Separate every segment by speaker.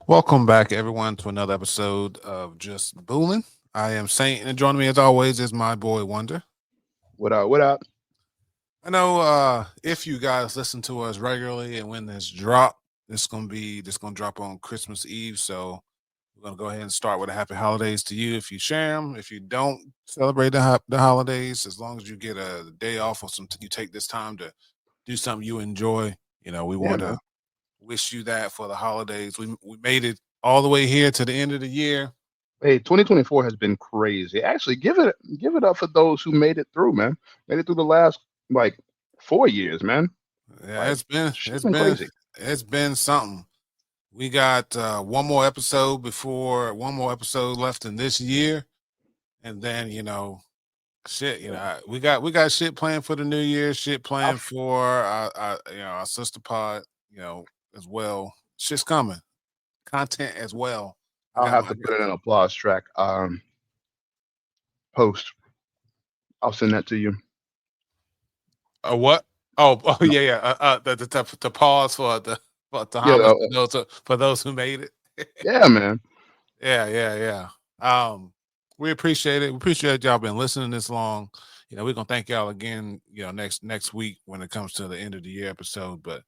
Speaker 1: Welcome back, everyone, to another episode of Just Booling. I am Saint, and joining me as always is my boy Wonder.
Speaker 2: What up? What up?
Speaker 1: I know if you guys listen to us regularly, and when this drop, this gonna drop on Christmas Eve. So we're gonna go ahead and start with a happy holidays to you if you share them. If you don't celebrate the holidays, as long as you get a day off or you take this time to do something you enjoy. We
Speaker 2: Yeah,
Speaker 1: want to
Speaker 2: man.
Speaker 1: wish you that for the holidays. We made it all the way here to the end of the year.
Speaker 2: Hey, 2024 has been crazy. Actually, give it up for those who made it through, man. Made it through the last like 4 years, man.
Speaker 1: Yeah,
Speaker 2: Like
Speaker 1: it's been
Speaker 2: shit's
Speaker 1: it's
Speaker 2: been
Speaker 1: been
Speaker 2: crazy.
Speaker 1: it's been something. We got one more episode left in this year, and then shit. We got shit planned for the new year. Shit
Speaker 2: I'll,
Speaker 1: planned for our sister pod. As well. Shit's coming. Content as well. I
Speaker 2: I'll
Speaker 1: got
Speaker 2: have
Speaker 1: my.
Speaker 2: to put in an applause track. Post. I'll send that to you.
Speaker 1: What? Oh
Speaker 2: No,
Speaker 1: yeah, yeah. The pause for the
Speaker 2: yeah,
Speaker 1: homage for those who made it.
Speaker 2: yeah, man.
Speaker 1: Yeah, yeah, yeah. We appreciate it. We appreciate y'all been listening this long. We're gonna thank y'all again, next week when it comes to the end of the year episode. But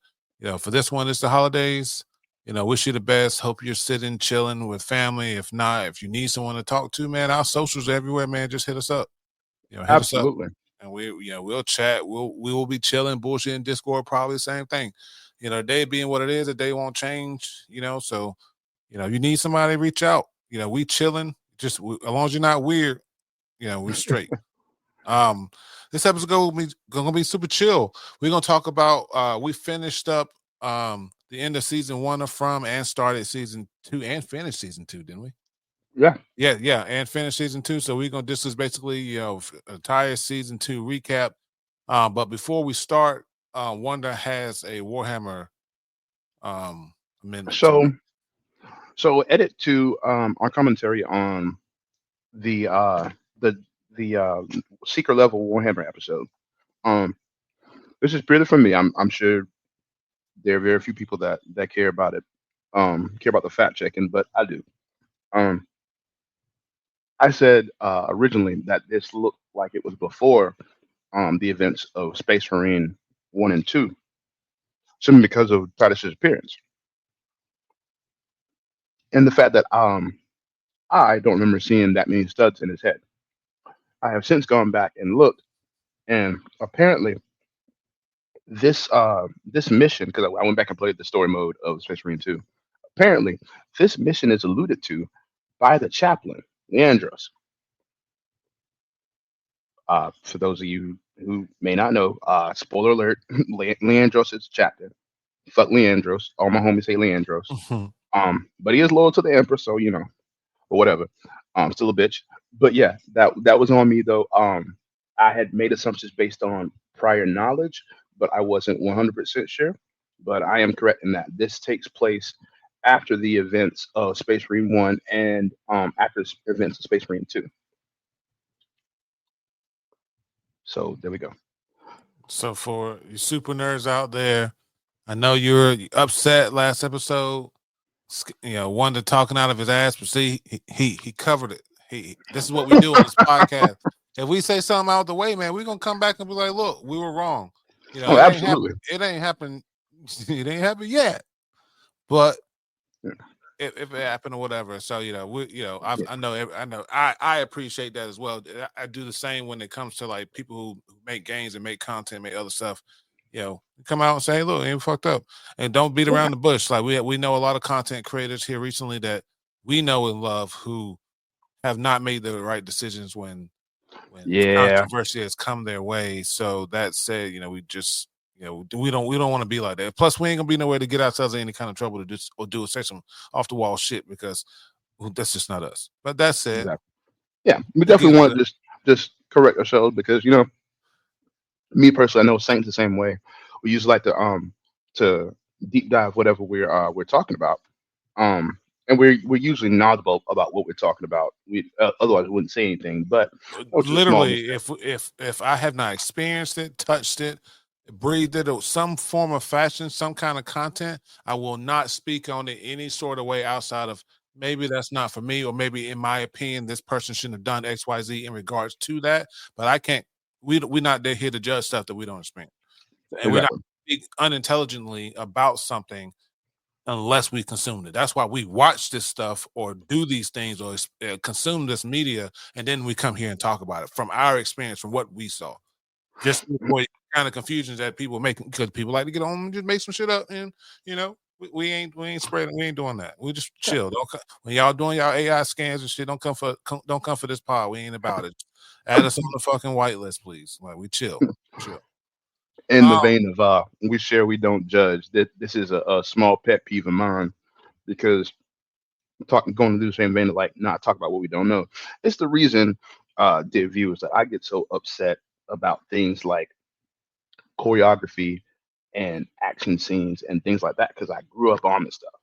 Speaker 1: for this one, it's the holidays. Wish you the best. Hope you're sitting, chilling with family. If not, if you need someone to talk to, man, our socials are everywhere, man. Just hit us up. Hit us up
Speaker 2: Absolutely.
Speaker 1: and we'll chat. We will be chilling, bullshitting Discord, probably the same thing. Day being what it is, the day won't change, so you need somebody, reach out. We chilling. As long as you're not weird, we're straight. Um, this episode gonna be super chill. We're gonna talk about. We finished up the end of season one of From and started season two and finished season two, didn't we?
Speaker 2: Yeah.
Speaker 1: Yeah, yeah, and finished season two. So we're gonna. This is basically entire season two recap. But before we start, Wonder has a Warhammer amendment to
Speaker 2: So
Speaker 1: make.
Speaker 2: so edit to our commentary on the the the secret level Warhammer episode. Um, this is purely for me. I'm sure there are very few people that care about it, care about the fact checking, but I do. Um, I said originally that this looked like it was before the events of Space Marine 1 and 2, simply because of Titus's appearance and the fact that I don't remember seeing that many studs in his head. I have since gone back and looked, and apparently this mission, because I went back and played the story mode of Space Marine 2. Apparently, this mission is alluded to by the chaplain, Leandros. For those of you who may not know, spoiler alert, Leandros is chaplain. Fuck Leandros. All my homies say Leandros. But he is loyal to the Emperor, so or whatever. Still a bitch. But yeah, that was on me though. I had made assumptions based on prior knowledge, but I wasn't 100% sure. But I am correct in that this takes place after the events of Space Marine 1 and after the events of Space Marine 2. So there we go.
Speaker 1: So for you super nerds out there, I know you were upset last episode. Wonder talking out of his ass, but see, he covered it. This is what we do on this podcast. If we say something out the way, man, we're gonna come back and be like, "Look, we were wrong."
Speaker 2: Oh,
Speaker 1: It ain't happened.
Speaker 2: absolutely.
Speaker 1: It ain't happened. It ain't happened yet, but
Speaker 2: Yeah,
Speaker 1: if it happened or whatever. So
Speaker 2: yeah,
Speaker 1: I appreciate that as well. I do the same when it comes to like people who make games and make content, make other stuff. Come out and say, hey, look, ain't fucked up, and don't beat
Speaker 2: yeah,
Speaker 1: around the bush. Like we know a lot of content creators here recently that we know and love who have not made the right decisions when
Speaker 2: yeah.
Speaker 1: controversy has come their way. So that said, we just we don't want to be like that. Plus, we ain't gonna be nowhere to get ourselves in any kind of trouble to do say some off the wall shit because that's just not us. But that said,
Speaker 2: Exactly. Yeah, we
Speaker 1: let's get
Speaker 2: definitely
Speaker 1: into
Speaker 2: want
Speaker 1: it.
Speaker 2: to just correct ourselves because me personally, I know Saints the same way. We usually like to deep dive whatever we're talking about. And we're usually knowledgeable about what we're talking about. We otherwise we wouldn't say anything. But that was just a small
Speaker 1: Literally,
Speaker 2: mistake.
Speaker 1: if I have not experienced it, touched it, breathed it or some form of fashion, some kind of content, I will not speak on it any sort of way outside of maybe that's not for me, or maybe in my opinion, this person shouldn't have done XYZ in regards to that. But I can't. We're not there here to judge stuff that we don't experience, and we're not
Speaker 2: Exactly.
Speaker 1: speak unintelligently about something unless we consumed it. That's why we watch this stuff or do these things or consume this media, and then we come here and talk about it from our experience, from what we saw. Just to avoid kind of confusions that people make because people like to get on and just make some shit up, and you know we ain't spreading, we ain't doing that. We just
Speaker 2: Yeah.
Speaker 1: chill. Don't when y'all doing y'all AI scans and shit. Don't come for this pod. We ain't about it. Add us on the fucking whitelist, please. Like we chill, chill.
Speaker 2: In the
Speaker 1: Um,
Speaker 2: vein of we share, we don't judge. That this is a small pet peeve of mine because talking going to do the same vein of like not talk about what we don't know. It's the reason, dear viewers, that I get so upset about things like choreography and action scenes and things like that because I grew up on this stuff.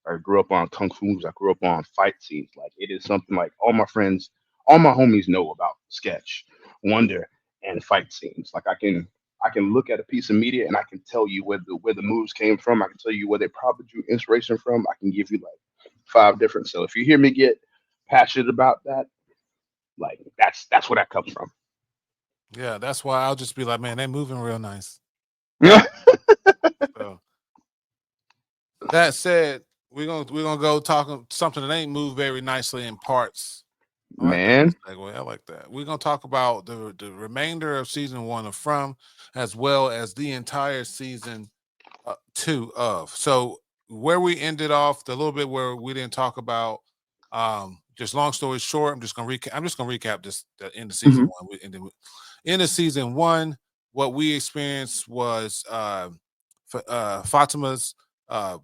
Speaker 2: I grew up on kung fu movies. I grew up on fight scenes. Like it is something like all my friends, all my homies know about sketch, wonder, and fight scenes. Like I can look at a piece of media and I can tell you where the moves came from. I can tell you where they probably drew inspiration from. I can give you like five different. So if you hear me get passionate about that, like that's where that comes from.
Speaker 1: yeah, that's why I'll just be like, man, they moving real nice. So that said, we're gonna go talk something that ain't moved very nicely in parts. I like that
Speaker 2: Man,
Speaker 1: segue. I like that. We're gonna talk about the remainder of season one of From, as well as the entire season two of. So where we ended off, the little bit where we didn't talk about, just long story short, I'm just gonna recap. I'm just gonna recap this the end of season
Speaker 2: hmm
Speaker 1: one. End of season one, what we experienced was Fatima's uh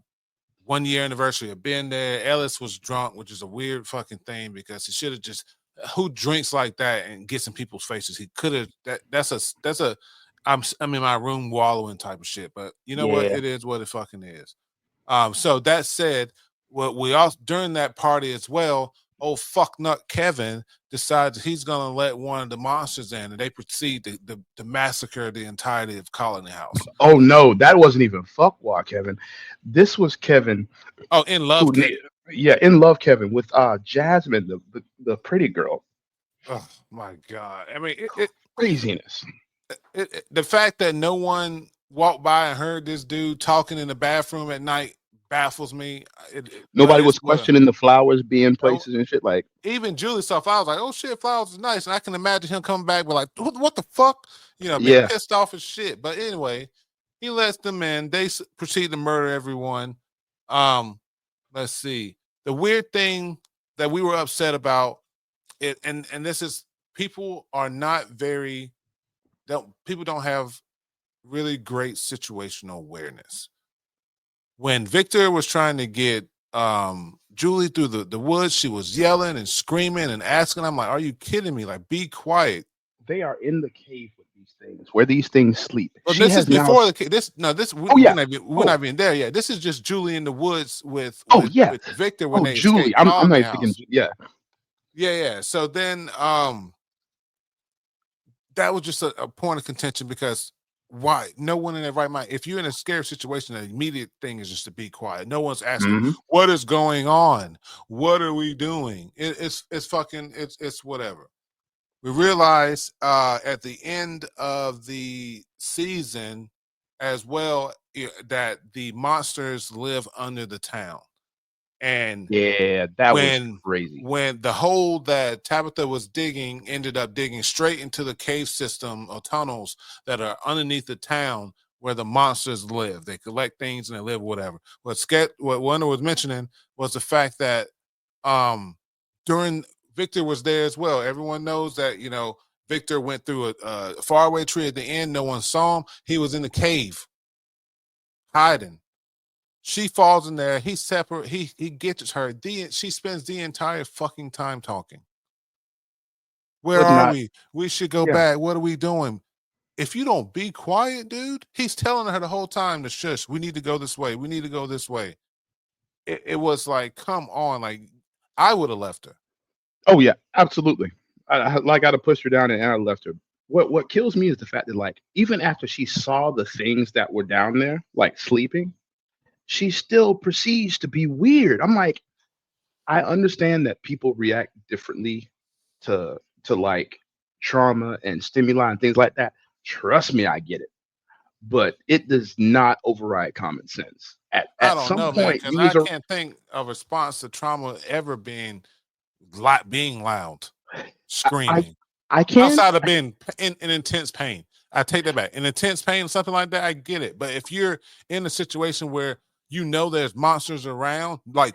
Speaker 1: 1 year anniversary of being there. Ellis was drunk, which is a weird fucking thing because he should have just who drinks like that and gets in people's faces. He could have that's a I'm in my room wallowing type of shit. But you know what?
Speaker 2: yeah.
Speaker 1: It is what it fucking is. So that said, what we also during that party as well, old fuck nut Kevin decides he's gonna let one of the monsters in, and they proceed to massacre the entirety of Colony House.
Speaker 2: Oh no, that wasn't even fuckwad Kevin. This was Kevin
Speaker 1: Oh, in love,
Speaker 2: who
Speaker 1: Kevin.
Speaker 2: yeah, in love Kevin with Jasmine, the pretty girl.
Speaker 1: Oh my god! I mean,
Speaker 2: Craziness.
Speaker 1: the fact that no one walked by and heard this dude talking in the bathroom at night baffles me. But
Speaker 2: Nobody
Speaker 1: it's
Speaker 2: was
Speaker 1: what
Speaker 2: questioning the flowers being
Speaker 1: no.
Speaker 2: places and shit. Like,
Speaker 1: Even Julie saw flowers like, oh shit, flowers is nice, and I can imagine him coming back with like, what the fuck, being
Speaker 2: yeah.
Speaker 1: pissed off as shit. But anyway, he lets them in. They proceed to murder everyone. Um, let's see. The weird thing that we were upset about it, and this is people are not very don't people don't have really great situational awareness. When Victor was trying to get Julie through the woods, she was yelling and screaming and asking. I'm like, are you kidding me? Like, be quiet.
Speaker 2: They are in the cave with these things, where these things sleep.
Speaker 1: But
Speaker 2: She
Speaker 1: this is
Speaker 2: has now.
Speaker 1: before the this no this
Speaker 2: Oh
Speaker 1: we're
Speaker 2: yeah.
Speaker 1: not even, we're
Speaker 2: Oh
Speaker 1: not even there yet. This is just Julie in the woods with
Speaker 2: oh yeah.
Speaker 1: Victor when
Speaker 2: Oh
Speaker 1: they
Speaker 2: Julie.
Speaker 1: escaped
Speaker 2: I'm not
Speaker 1: Colony
Speaker 2: even thinking.
Speaker 1: House.
Speaker 2: Yeah.
Speaker 1: Yeah. So then that was just a point of contention because why? No one in their right mind. If you're in a scary situation, the immediate thing is just to be quiet. No one's asking,
Speaker 2: hmm
Speaker 1: what is going on? What are we doing? It's fucking it's whatever. We realize at the end of the season as well that the monsters live under the town. And
Speaker 2: Yeah, that was
Speaker 1: when
Speaker 2: crazy.
Speaker 1: when the hole that Tabitha was digging ended up digging straight into the cave system or tunnels that are underneath the town where the monsters live. They collect things and they live whatever. What Wonder was mentioning was the fact that um during Victor was there as well. Everyone knows that, Victor went through a faraway tree at the end. No one saw him. He was in the cave hiding. She falls in there. He's separate. He gets her. She spends the entire fucking time talking. Where
Speaker 2: Could
Speaker 1: are
Speaker 2: not.
Speaker 1: we? We should go
Speaker 2: Yeah.
Speaker 1: back. What are we doing? If you don't be quiet, dude, he's telling her the whole time to shush. We need to go this way. We need to go this way. It was like, come on. Like, I would have left her.
Speaker 2: Oh yeah, absolutely. Like I'd have pushed her down and I left her. what kills me is the fact that like even after she saw the things that were down there, like sleeping, she still proceeds to be weird. I'm like, I understand that people react differently to like trauma and stimuli and things like that. Trust me, I get it. But it does not override common sense.
Speaker 1: I
Speaker 2: At
Speaker 1: don't
Speaker 2: some
Speaker 1: know, man,
Speaker 2: point,
Speaker 1: because
Speaker 2: you
Speaker 1: I
Speaker 2: was a
Speaker 1: can't think of a response to trauma ever being loud,
Speaker 2: I I,
Speaker 1: screaming,
Speaker 2: I can
Speaker 1: outside of being in intense pain. I take that back. In intense pain, something like that, I get it. But if you're in a situation where you know there's monsters around, like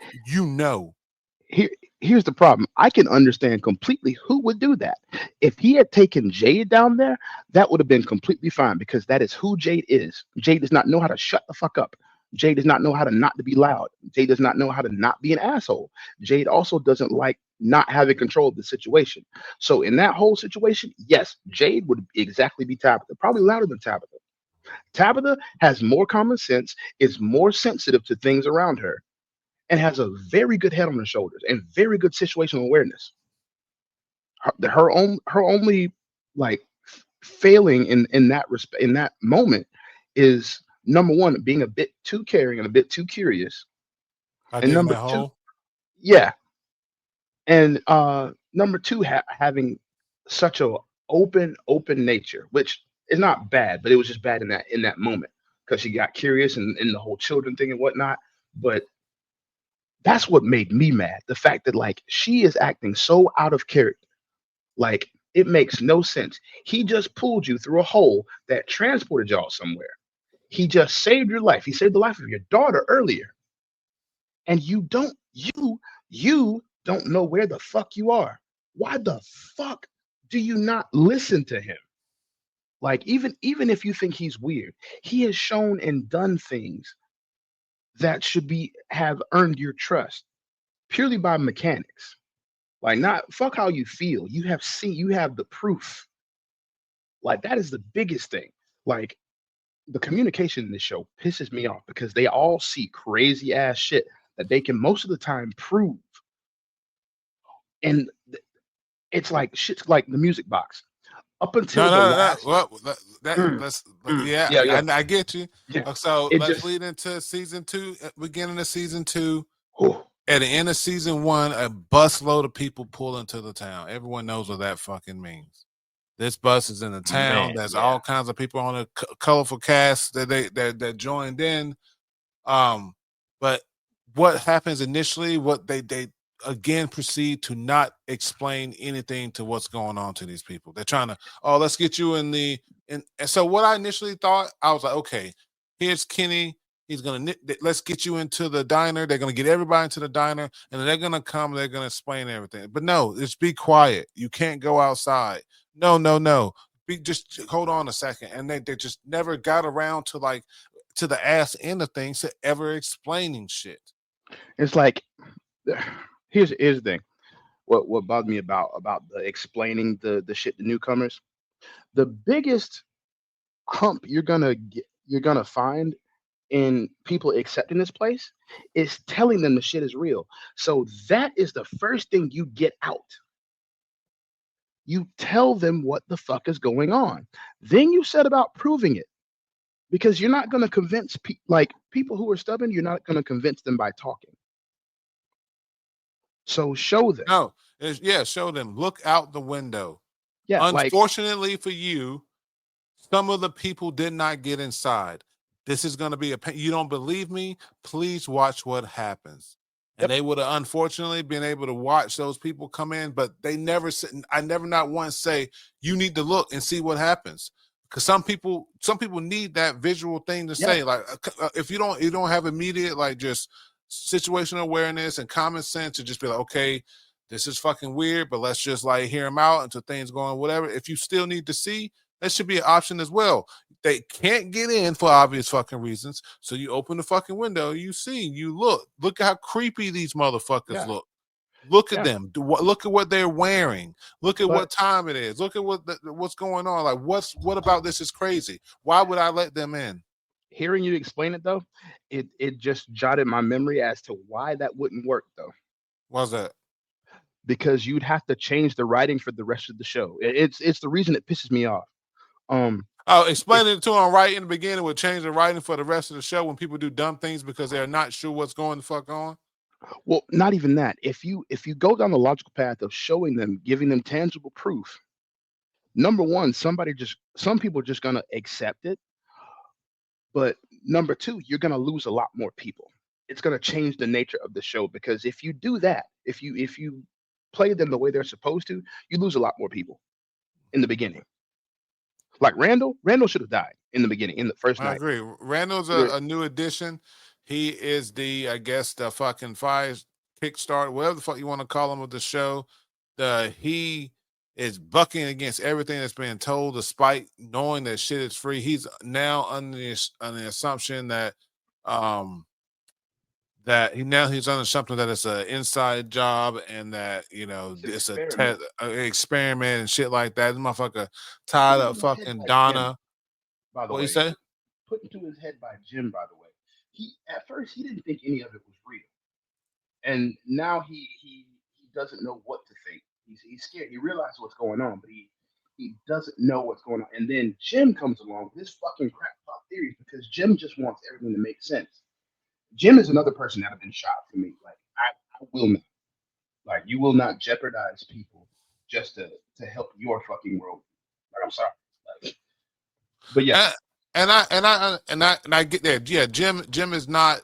Speaker 2: here here's the problem. I can understand completely who would do that. If he had taken Jade down there, that would have been completely fine because that is who Jade is. Jade does not know how to shut the fuck up. Jade does not know how to not to be loud. Jade does not know how to not be an asshole. Jade also doesn't like not having control of the situation. So in that whole situation, yes, Jade would exactly be Tabitha, probably louder than Tabitha. Tabitha has more common sense, is more sensitive to things around her, and has a very good head on her shoulders and very good situational awareness. Her only like failing in that respect in that moment is number one being a bit too caring and a bit too curious,
Speaker 1: by
Speaker 2: and
Speaker 1: digging
Speaker 2: number
Speaker 1: that
Speaker 2: two,
Speaker 1: hole.
Speaker 2: yeah, and number two, having such a open nature, which is not bad, but it was just bad in that moment because she got curious and in the whole children thing and whatnot. But that's what made me mad. The fact that like she is acting so out of character. Like it makes no sense. He just pulled you through a hole that transported y'all somewhere. He just saved your life. He saved the life of your daughter earlier. And you don't know where the fuck you are. Why the fuck do you not listen to him? Like even if you think he's weird, he has shown and done things that should be have earned your trust purely by mechanics. Like not fuck how you feel. You have the proof. Like that is the biggest thing. Like the communication in this show pisses me off because they all see crazy ass shit that they can most of the time prove. And it's like shit's like the music box. Up
Speaker 1: No,
Speaker 2: until the
Speaker 1: no, no.
Speaker 2: last
Speaker 1: Well,
Speaker 2: mm,
Speaker 1: let's.
Speaker 2: mm,
Speaker 1: Yeah,
Speaker 2: yeah, yeah,
Speaker 1: I get you.
Speaker 2: yeah.
Speaker 1: So
Speaker 2: It
Speaker 1: let's
Speaker 2: just
Speaker 1: lead into season two. Beginning of season two.
Speaker 2: whew,
Speaker 1: At the end of season one, a busload of people pull into the town. Everyone knows what that fucking means. This bus is in the town.
Speaker 2: man,
Speaker 1: There's
Speaker 2: yeah.
Speaker 1: all kinds of people on a colorful cast that joined in. Um, but what happens initially? What they again proceed to not explain anything to what's going on to these people. They're trying to, oh, let's get you in the and so what I initially thought, I was like, okay, here's Kenny. He's gonna let's get you into the diner. They're gonna get everybody into the diner, and they're gonna come. They're gonna explain everything. But no, just be quiet. You can't go outside. No, no, no. Just hold on a second. And they just never got around to like to the ass end of things to ever explaining shit.
Speaker 2: It's like here's the thing. What bothered me about the explaining the shit to newcomers. The biggest hump you're gonna find in people accepting this place is telling them the shit is real. So that is the first thing you get out. You tell them what the fuck is going on. Then you set about proving it because you're not going to convince like people who are stubborn. You're not going to convince them by talking. So show them.
Speaker 1: No, yeah, show them. Look out the window.
Speaker 2: Yeah, like
Speaker 1: Unfortunately for you, some of the people did not get inside. This is going to be a pain. You don't believe me? Please watch what happens. And
Speaker 2: yep,
Speaker 1: they would have unfortunately been able to watch those people come in, but they never said, I never not once say, you need to look and see what happens. Because some people need that visual thing to
Speaker 2: yeah,
Speaker 1: say. Like if you don't have immediate like just situational awareness and common sense to just be like, okay, this is fucking weird, but let's just like hear them out until things go on, whatever. If you still need to see, that should be an option as well. They can't get in for obvious fucking reasons. So you open the fucking window, you see, you look at how creepy these motherfuckers
Speaker 2: yeah,
Speaker 1: look. Look at
Speaker 2: yeah.
Speaker 1: them. Look at what they're wearing. Look at
Speaker 2: But
Speaker 1: what time it is. Look at what's going on. Like what about this is crazy? Why would I let them in?
Speaker 2: hearing you explain it though, it just jotted my memory as to why that wouldn't work though.
Speaker 1: What's that?
Speaker 2: because you'd have to change the writing for the rest of the show. It's the reason it pisses me off. Um,
Speaker 1: Oh,
Speaker 2: if
Speaker 1: explaining it to him right in the beginning would change the writing for the rest of the show when people do dumb things because they're not sure what's going the fuck on.
Speaker 2: well, not even that. If you go down the logical path of showing them, giving them tangible proof, number one, some people are just gonna accept it. But number two, you're gonna lose a lot more people. It's gonna change the nature of the show because if you do that, if you play them the way they're supposed to, you lose a lot more people in the beginning. Like Randall should have died in the beginning, in the first
Speaker 1: I
Speaker 2: night.
Speaker 1: agree. Randall's
Speaker 2: There-
Speaker 1: a new addition. He is I guess, the fucking fire kickstart, whatever the fuck you want to call him, of the show. He is bucking against everything that's being told, despite knowing that shit is free. He's now under the assumption um, he's under something that it's an inside job and that
Speaker 2: It's an
Speaker 1: it's
Speaker 2: experiment.
Speaker 1: an experiment and shit like that. This motherfucker tied
Speaker 2: Put
Speaker 1: up
Speaker 2: into his head
Speaker 1: fucking
Speaker 2: by Jim,
Speaker 1: Donna.
Speaker 2: by the
Speaker 1: What you
Speaker 2: way.
Speaker 1: say?
Speaker 2: Put into his head by Jim, by the way. He at first he didn't think any of it was real, and now he doesn't know what to think. He's scared. He realizes what's going on, but he doesn't know what's going on. And then Jim comes along with this fucking crackpot theories because Jim just wants everything to make sense. Jim is another person that have been shot for me. Like I will not, like you will not jeopardize people just to help your fucking world. Like I'm sorry. Like, but yeah,
Speaker 1: And, and I get that. Yeah, Jim is not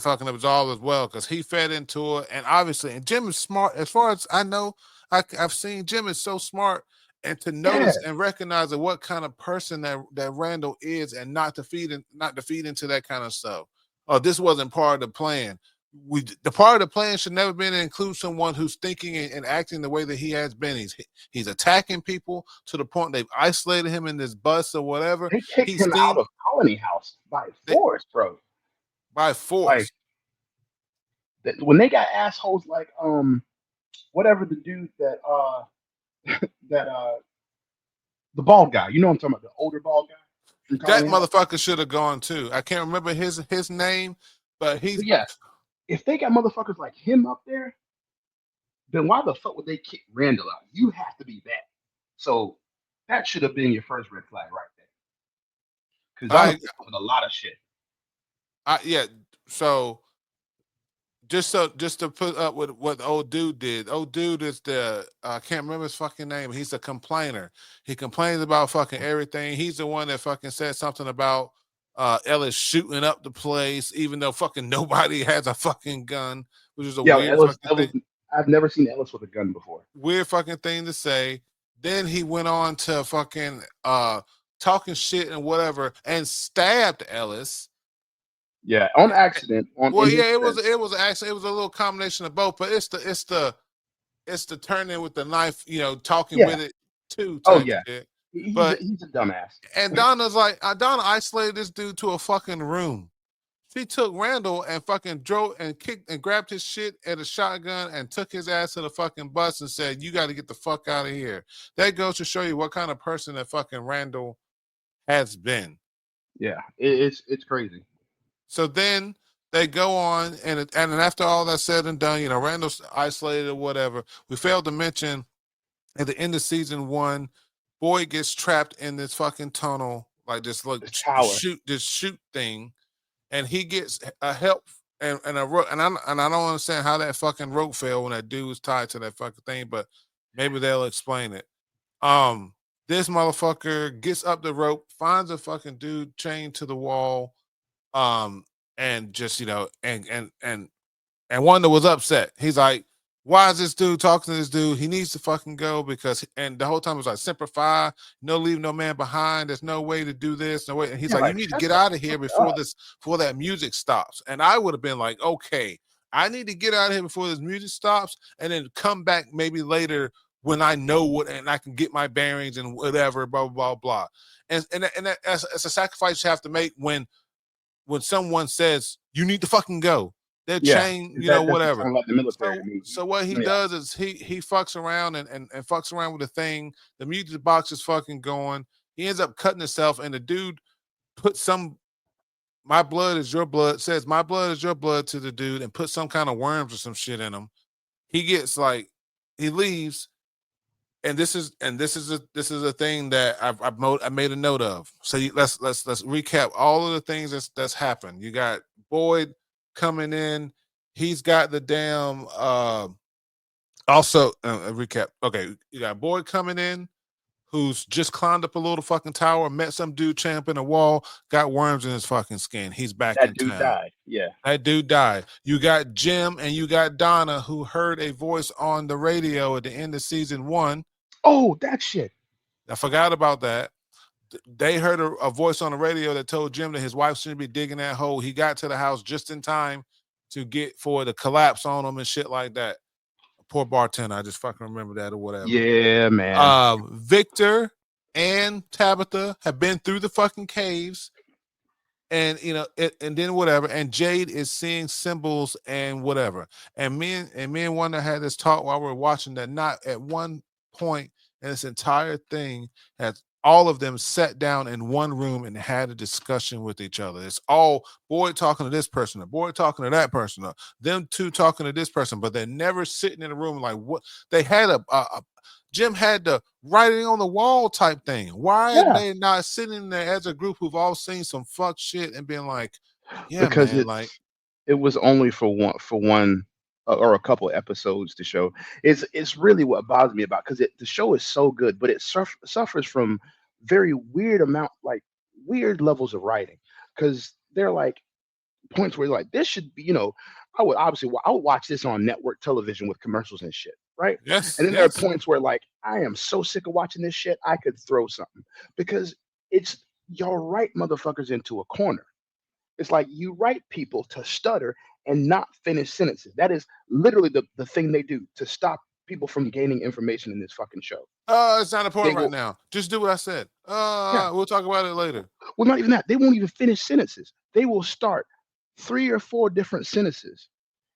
Speaker 1: fucking absolved as well because he fed into it, and obviously, and Jim is smart. As far as I know, I've seen Jim is so smart, and to
Speaker 2: yeah.
Speaker 1: notice and recognize that what kind of person that Randall is, and not to feed into that kind of stuff. Oh, this wasn't part of the plan. The part of the plan should never been to include someone who's thinking and acting the way that he has been. He's attacking people to the point they've isolated him in this bus or whatever.
Speaker 2: They kicked
Speaker 1: He's
Speaker 2: him out
Speaker 1: seen
Speaker 2: of Colony House by
Speaker 1: they,
Speaker 2: force, bro.
Speaker 1: by
Speaker 2: Like
Speaker 1: force.
Speaker 2: when they got assholes like whatever the dude that the bald guy, you know what I'm talking about, the older bald guy from
Speaker 1: That
Speaker 2: Colony House.
Speaker 1: motherfucker should have gone too. I can't remember his name, but
Speaker 2: But yeah, if they got motherfuckers like him up there, then why the fuck would they kick Randall out? You have to be bad. So that should have been your first red flag right there. Because Donald
Speaker 1: I
Speaker 2: with a lot of shit.
Speaker 1: yeah. So just to put up with what the old dude did. Old dude is I can't remember his fucking name. He's a complainer. He complains about fucking everything. He's the one that fucking said something about Ellis shooting up the place, even though fucking nobody has a fucking gun, which is a
Speaker 2: Yeah,
Speaker 1: weird fucking
Speaker 2: Ellis.
Speaker 1: thing.
Speaker 2: I've never seen Ellis with a gun before.
Speaker 1: Weird fucking thing to say. Then he went on to fucking talking shit and whatever and stabbed Ellis.
Speaker 2: Yeah, on accident, on
Speaker 1: Well,
Speaker 2: in his
Speaker 1: yeah,
Speaker 2: defense.
Speaker 1: it was actually, it was a little combination of both, but it's the turning with the knife, talking
Speaker 2: Yeah.
Speaker 1: with it too
Speaker 2: Oh
Speaker 1: type
Speaker 2: yeah.
Speaker 1: shit.
Speaker 2: He's
Speaker 1: But
Speaker 2: he's a dumbass.
Speaker 1: and Donna's like, Donna isolated this dude to a fucking room. She took Randall and fucking drove and kicked and grabbed his shit at a shotgun and took his ass to the fucking bus and said, "You got to get the fuck out of here." That goes to show you what kind of person that fucking Randall has been.
Speaker 2: Yeah, it's crazy.
Speaker 1: So then they go on, and then after all that's said and done, Randall's isolated or whatever. We failed to mention at the end of season 1, Boyd gets trapped in this fucking tunnel, like this, like
Speaker 2: This tower.
Speaker 1: this shoot thing, and he gets a help and a rope, and I don't understand how that fucking rope fell when that dude was tied to that fucking thing, but maybe they'll explain it. Um, this motherfucker gets up the rope, finds a fucking dude chained to the wall, um, and just and Wanda was upset. He's like, "Why is this dude talking to this dude? He needs to fucking go because." And the whole time it was like, "Semper Fi, no leave no man behind. There's no way to do this, no way." And he's
Speaker 2: Yeah,
Speaker 1: like, "You
Speaker 2: like
Speaker 1: need to
Speaker 2: shut
Speaker 1: get
Speaker 2: the
Speaker 1: out of here
Speaker 2: fuck up.
Speaker 1: before that music stops." And I would have been like, "Okay, I need to get out of here before this music stops, and then come back maybe later when I know what and I can get my bearings and whatever, blah blah blah blah." That's a sacrifice you have to make when someone says you need to fucking go. They're
Speaker 2: Yeah,
Speaker 1: chained,
Speaker 2: that's just
Speaker 1: whatever.
Speaker 2: sound like the military to
Speaker 1: So
Speaker 2: me.
Speaker 1: so what he
Speaker 2: Yeah,
Speaker 1: does is he fucks around and fucks around with the thing. The music box is fucking going. He ends up cutting himself, and the dude puts some my blood is your blood, says my blood is your blood to the dude, and put some kind of worms or some shit in him. He gets like He leaves, and this is a thing that I made a note of. So let's recap all of the things that's happened. You got Boyd coming in. He's got the damn. Also, recap. Okay, you got Boyd coming in, who's just climbed up a little fucking tower, met some dude champing a wall, got worms in his fucking skin. He's back
Speaker 2: That
Speaker 1: in
Speaker 2: dude
Speaker 1: town.
Speaker 2: died. Yeah.
Speaker 1: That dude died. You got Jim and you got Donna, who heard a voice on the radio at the end of season 1.
Speaker 2: Oh, that shit.
Speaker 1: I forgot about that. They heard a voice on the radio that told Jim that his wife shouldn't be digging that hole. He got to the house just in time to get for the collapse on him and shit like that. Poor bartender. I just fucking remember that or whatever.
Speaker 2: Yeah, man.
Speaker 1: Victor and Tabitha have been through the fucking caves, and and then whatever. And Jade is seeing symbols and whatever. And me and Wanda had this talk while we were watching that. Not at one point in this entire thing has all of them sat down in one room and had a discussion with each other. It's all Boyd talking to this person, or Boyd talking to that person, or them two talking to this person, but they're never sitting in a room like what they had Jim had the writing on the wall type thing. Why are
Speaker 2: Yeah,
Speaker 1: they not sitting there as a group who've all seen some fuck shit and been like, yeah,
Speaker 2: because
Speaker 1: man, like,
Speaker 2: it was only for one or a couple episodes to show. It's really what bothers me about because the show is so good, but it suffers from very weird levels of writing because they're like points where like this should be, I would watch this on network television with commercials and shit, right?
Speaker 1: yes,
Speaker 2: And then there are
Speaker 1: yes.
Speaker 2: points where like I am so sick of watching this shit, I could throw something because it's y'all write motherfuckers into a corner. It's like you write people to stutter and not finish sentences. That is literally the thing they do to stop people from gaining information in this fucking show.
Speaker 1: It's not
Speaker 2: They
Speaker 1: important right
Speaker 2: will,
Speaker 1: now. Just do what I said.
Speaker 2: yeah,
Speaker 1: We'll talk about it later.
Speaker 2: well, not even that. They won't even finish sentences. They will start three or four different sentences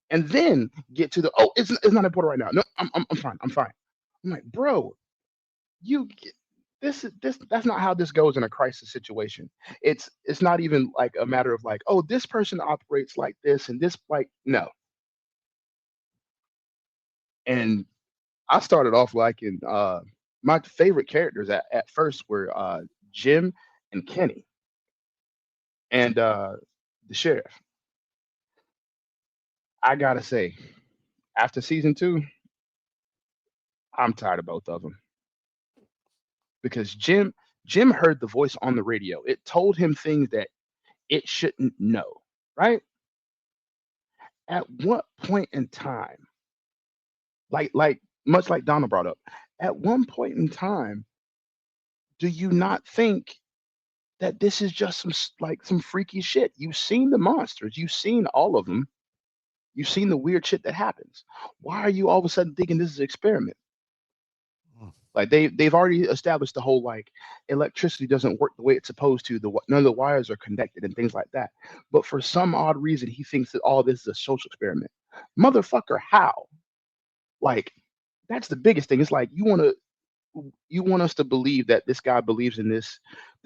Speaker 2: and then get to the it's not important right now. No, I'm fine. I'm fine. I'm like, bro, you this that's not how this goes in a crisis situation. It's not even like a matter of like, oh, this person operates like this and this like no. And I started off liking my favorite characters at first were Jim and Kenny and the sheriff. I gotta say, after season two, I'm tired of both of them because Jim heard the voice on the radio. It told him things that it shouldn't know, right? At what point in time, like much like Donna brought up, at one point in time, do you not think that this is just like some freaky shit? You've seen the monsters, you've seen all of them, you've seen the weird shit that happens. Why are you all of a sudden thinking this is an experiment?
Speaker 1: Mm.
Speaker 2: Like they've already established the whole like electricity doesn't work the way it's supposed to. None of the wires are connected and things like that. But for some odd reason, he thinks that all this is a social experiment. Motherfucker, how? Like that's the biggest thing. It's like you want us to believe that this guy believes in this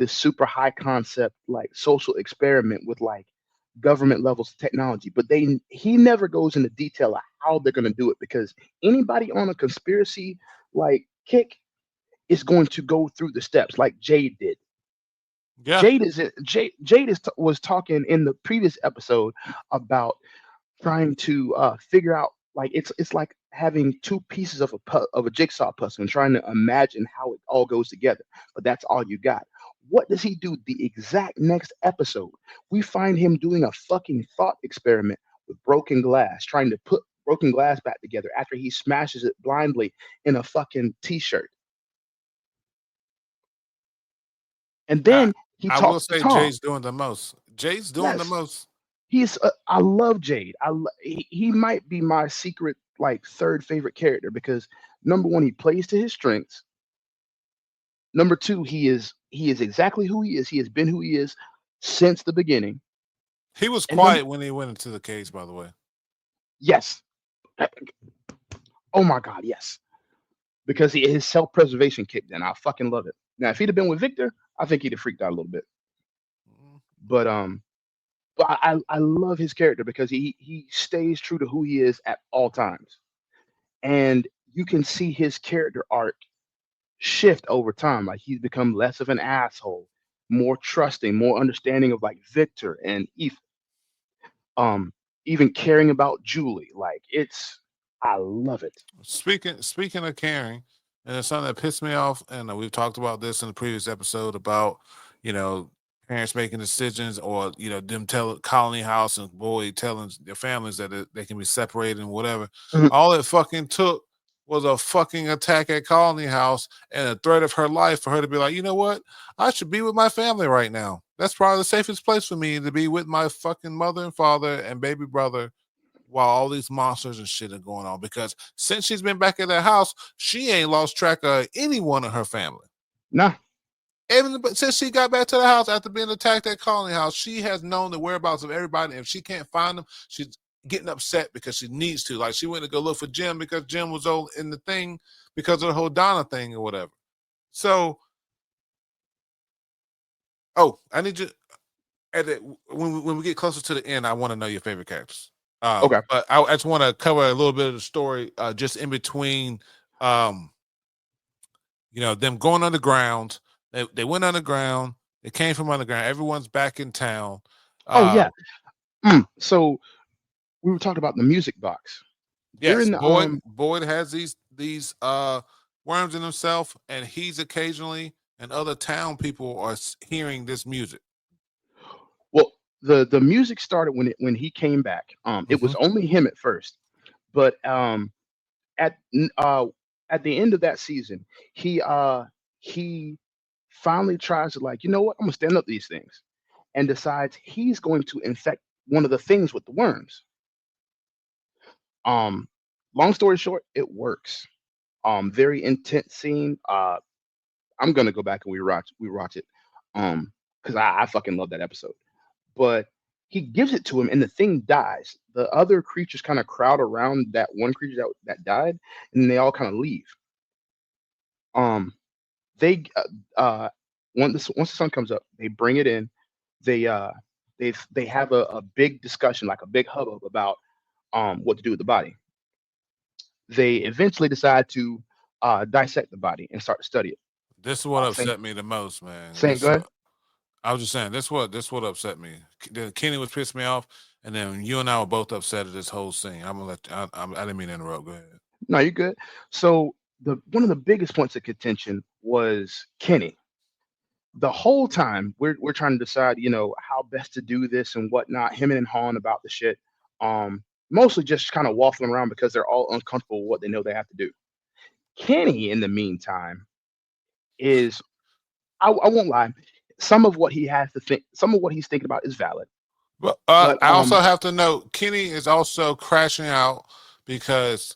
Speaker 2: super high concept like social experiment with like government levels of technology, but he never goes into detail of how they're going to do it because anybody on a conspiracy like kick is going to go through the steps like Jade did.
Speaker 1: Yeah.
Speaker 2: Jade was talking in the previous episode about trying to figure out like it's like having two pieces of of a jigsaw puzzle and trying to imagine how it all goes together. But that's all you got. What does he do the exact next episode? We find him doing a fucking thought experiment with broken glass, trying to put broken glass back together after he smashes it blindly in a fucking t-shirt. And
Speaker 1: I,
Speaker 2: then he
Speaker 1: I will
Speaker 2: talks to
Speaker 1: say
Speaker 2: Tom.
Speaker 1: Jay's doing the most. Jay's doing the
Speaker 2: Yes,
Speaker 1: most.
Speaker 2: I love Jade. He might be my secret like third favorite character because number one, he plays to his strengths. Number two, he is exactly who he is. He has been who he is since the beginning.
Speaker 1: He was
Speaker 2: And number
Speaker 1: quiet when he went into the cage, by the way.
Speaker 2: yes, oh my god, yes, because his self preservation kicked in. I fucking love it. Now, if he'd have been with Victor, I think he'd have freaked out a little bit.
Speaker 1: Mm.
Speaker 2: But I love his character because he stays true to who he is at all times. And you can see his character arc shift over time. Like he's become less of an asshole, more trusting, more understanding of like Victor and Ethan. Um, even caring about Julie. Like it's, I love it.
Speaker 1: Speaking of caring, and it's something that pissed me off, and we've talked about this in the previous episode about you know parents making decisions, or them tell Colony House and Boyd telling their families that they can be separated and whatever.
Speaker 2: Mhm.
Speaker 1: All it fucking took was a fucking attack at Colony House and a threat of her life for her to be like, you know what, I should be with my family right now. That's probably the safest place for me, to be with my fucking mother and father and baby brother while all these monsters and shit are going on. Because since she's been back at that house, she ain't lost track of anyone in her family.
Speaker 2: Nah,
Speaker 1: Even since she got back to the house after being attacked at Colony House, she has known the whereabouts of everybody. If she can't find them, she's getting upset because she needs to. Like she went to go look for Jim because Jim was in the thing because of the whole Donna thing or whatever. So, I need you at the, when we get closer to the end. I want to know your favorite characters.
Speaker 2: okay.
Speaker 1: But I just want to cover a little bit of the story, just in between. Um, them going underground. They went underground. They came from underground. Everyone's back in town.
Speaker 2: Oh
Speaker 1: Uh,
Speaker 2: yeah. So we were talking about the music box.
Speaker 1: yes,
Speaker 2: During the
Speaker 1: Boyd has these worms in himself, and he's occasionally and other town people are hearing this music.
Speaker 2: well, the music started when he came back. It
Speaker 1: Mm-hmm.
Speaker 2: was only him at first, but at n- uh at the end of that season, he finally tries to, like, you know what, I'm gonna stand up to these things, and decides he's going to infect one of the things with the worms. Um, Long story short, it works. Very intense scene. I'm gonna go back and we watch it. Because I fucking love that episode. But he gives it to him, and the thing dies. The other creatures kind of crowd around that one creature that died, and they all kind of leave. Um, they once the sun comes up, they bring it in. They they have a big discussion, like a big hubbub about what to do with the body. They eventually decide to dissect the body and start to study it.
Speaker 1: This is what
Speaker 2: Saying,
Speaker 1: upset me the most, man.
Speaker 2: saying, go ahead.
Speaker 1: I was just saying this what upset me. Kenny was pissed me off, and then you and I were both upset at this whole scene. I'm gonna let I didn't mean to interrupt. Go ahead.
Speaker 2: No, you're good. So the one of the biggest points of contention was Kenny. The whole time we're trying to decide, how best to do this and whatnot. Him and Han about the shit. Mostly just kind of waffling around because they're all uncomfortable with what they know they have to do. Kenny, in the meantime, is, I won't lie. Some of what he has to think, some of what he's thinking about is valid.
Speaker 1: But
Speaker 2: But
Speaker 1: I also have to note Kenny is also crashing out because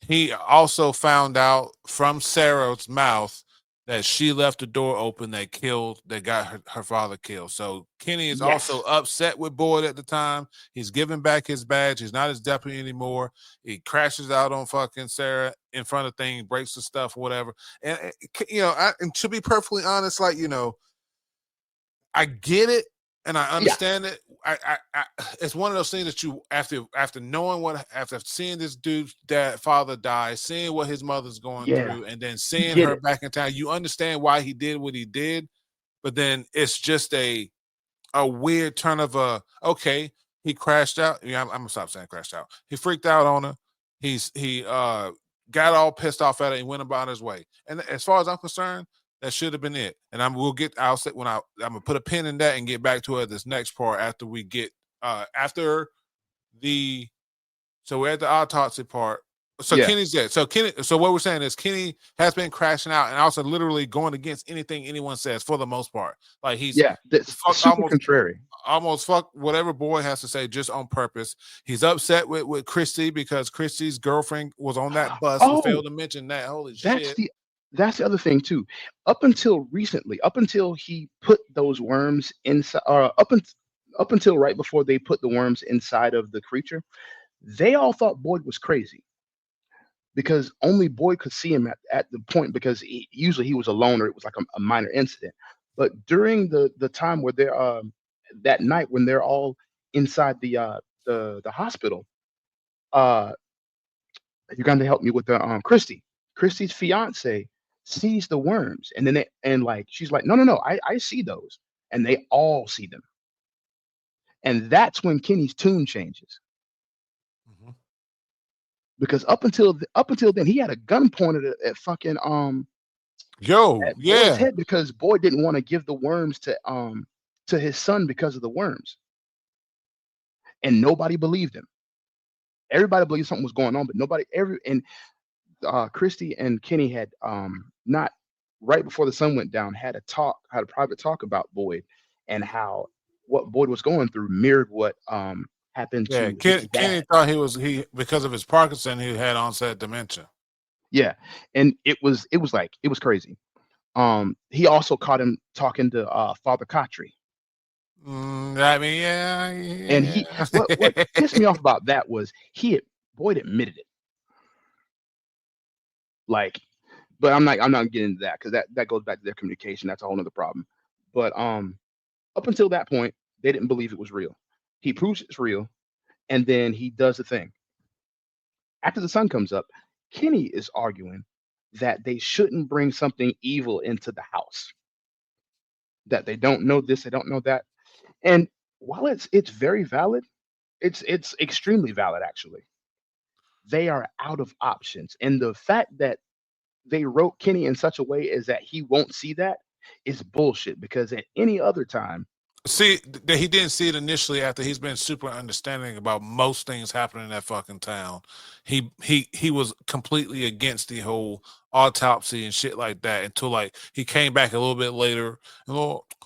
Speaker 1: he also found out from Sarah's mouth that she left the door open that got her father killed. So Kenny is also
Speaker 2: yes,
Speaker 1: upset with Boyd at the time. He's giving back his badge. He's not his deputy anymore. He crashes out on fucking Sarah in front of things, breaks the stuff, whatever. And and to be perfectly honest, like I get it and I
Speaker 2: yeah,
Speaker 1: understand it. It's one of those things that you after knowing after seeing this dude's father die, seeing what his mother's going
Speaker 2: yeah,
Speaker 1: through, and then
Speaker 2: you
Speaker 1: seeing
Speaker 2: get
Speaker 1: her
Speaker 2: it.
Speaker 1: back in town, you understand why he did what he did. But then it's just a weird turn of okay, he crashed out. Yeah, I'm gonna stop saying crashed out. He freaked out on her. He got all pissed off at her and went about his way. And as far as I'm concerned, that should have been it. And I'll say I'm gonna put a pin in that and get back to her this next part after we get after the so we're at the autopsy part. So
Speaker 2: Yeah,
Speaker 1: Kenny's dead. So what we're saying is Kenny has been crashing out and also literally going against anything anyone says for the most part. Like he's
Speaker 2: yeah. That's
Speaker 1: fuck
Speaker 2: super contrary.
Speaker 1: almost fuck whatever Boy has to say just on purpose. He's upset with Christy because Christy's girlfriend was on that bus. We
Speaker 2: Oh,
Speaker 1: failed to mention that. Holy
Speaker 2: that's
Speaker 1: shit.
Speaker 2: the that's the other thing too. Up until recently, up until he put those worms inside, up until right before they put the worms inside of the creature, they all thought Boyd was crazy because only Boyd could see him at the point, because usually he was alone or it was like a minor incident. But during the time where they're that night when they're all inside the hospital, uh You're going to help me with the Christy. Christy's fiance sees the worms, and then like she's like, no, no, no, I see those, and they all see them, and that's when Kenny's tune changes
Speaker 1: Mhm.
Speaker 2: because up until then he had a gun pointed at fucking
Speaker 1: Yo,
Speaker 2: at Boyd's
Speaker 1: yeah.
Speaker 2: head because Boyd didn't want to give the worms to his son because of the worms, and nobody believed him. Everybody believed something was going on, but nobody every and Christy and Kenny had not right before the sun went down had a private talk about Boyd and how what Boyd was going through mirrored what happened
Speaker 1: Yeah.
Speaker 2: to his
Speaker 1: Kenny
Speaker 2: dad.
Speaker 1: thought he because of his Parkinson, he had onset dementia.
Speaker 2: Yeah, and it was crazy. He also caught him talking to Father Kotri,
Speaker 1: I mean, yeah,
Speaker 2: and he what pissed
Speaker 1: yeah.
Speaker 2: me off about that was Boyd admitted it. Like, but I'm not getting into that because that goes back to their communication. That's a whole nother problem. But up until that point, they didn't believe it was real. He proves it's real, and then he does the thing. After the sun comes up, Kenny is arguing that they shouldn't bring something evil into the house. That they don't know this, they don't know that. And while it's very valid, it's extremely valid actually. They are out of options, and the fact that they wrote Kenny in such a way as that he won't see that is bullshit. Because at any other time,
Speaker 1: See, that he didn't see it initially after he's been super understanding about most things happening in that fucking town. He was completely against the whole autopsy and shit like that until like he came back a little bit later and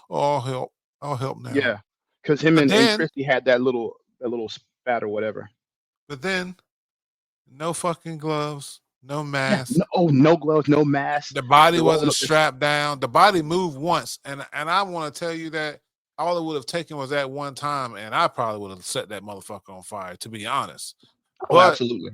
Speaker 1: I'll help now.
Speaker 2: yeah, because him
Speaker 1: But
Speaker 2: and
Speaker 1: then,
Speaker 2: Christy had that little spat or whatever.
Speaker 1: but then, no fucking gloves, no
Speaker 2: Yeah,
Speaker 1: mask.
Speaker 2: no, oh, no gloves, no mask.
Speaker 1: The body
Speaker 2: They're rolling
Speaker 1: wasn't
Speaker 2: up this.
Speaker 1: strapped down. The body moved once, and I want to tell you that all it would have taken was that one time, and I probably would have set that motherfucker on fire, to be honest.
Speaker 2: Oh,
Speaker 1: But
Speaker 2: absolutely.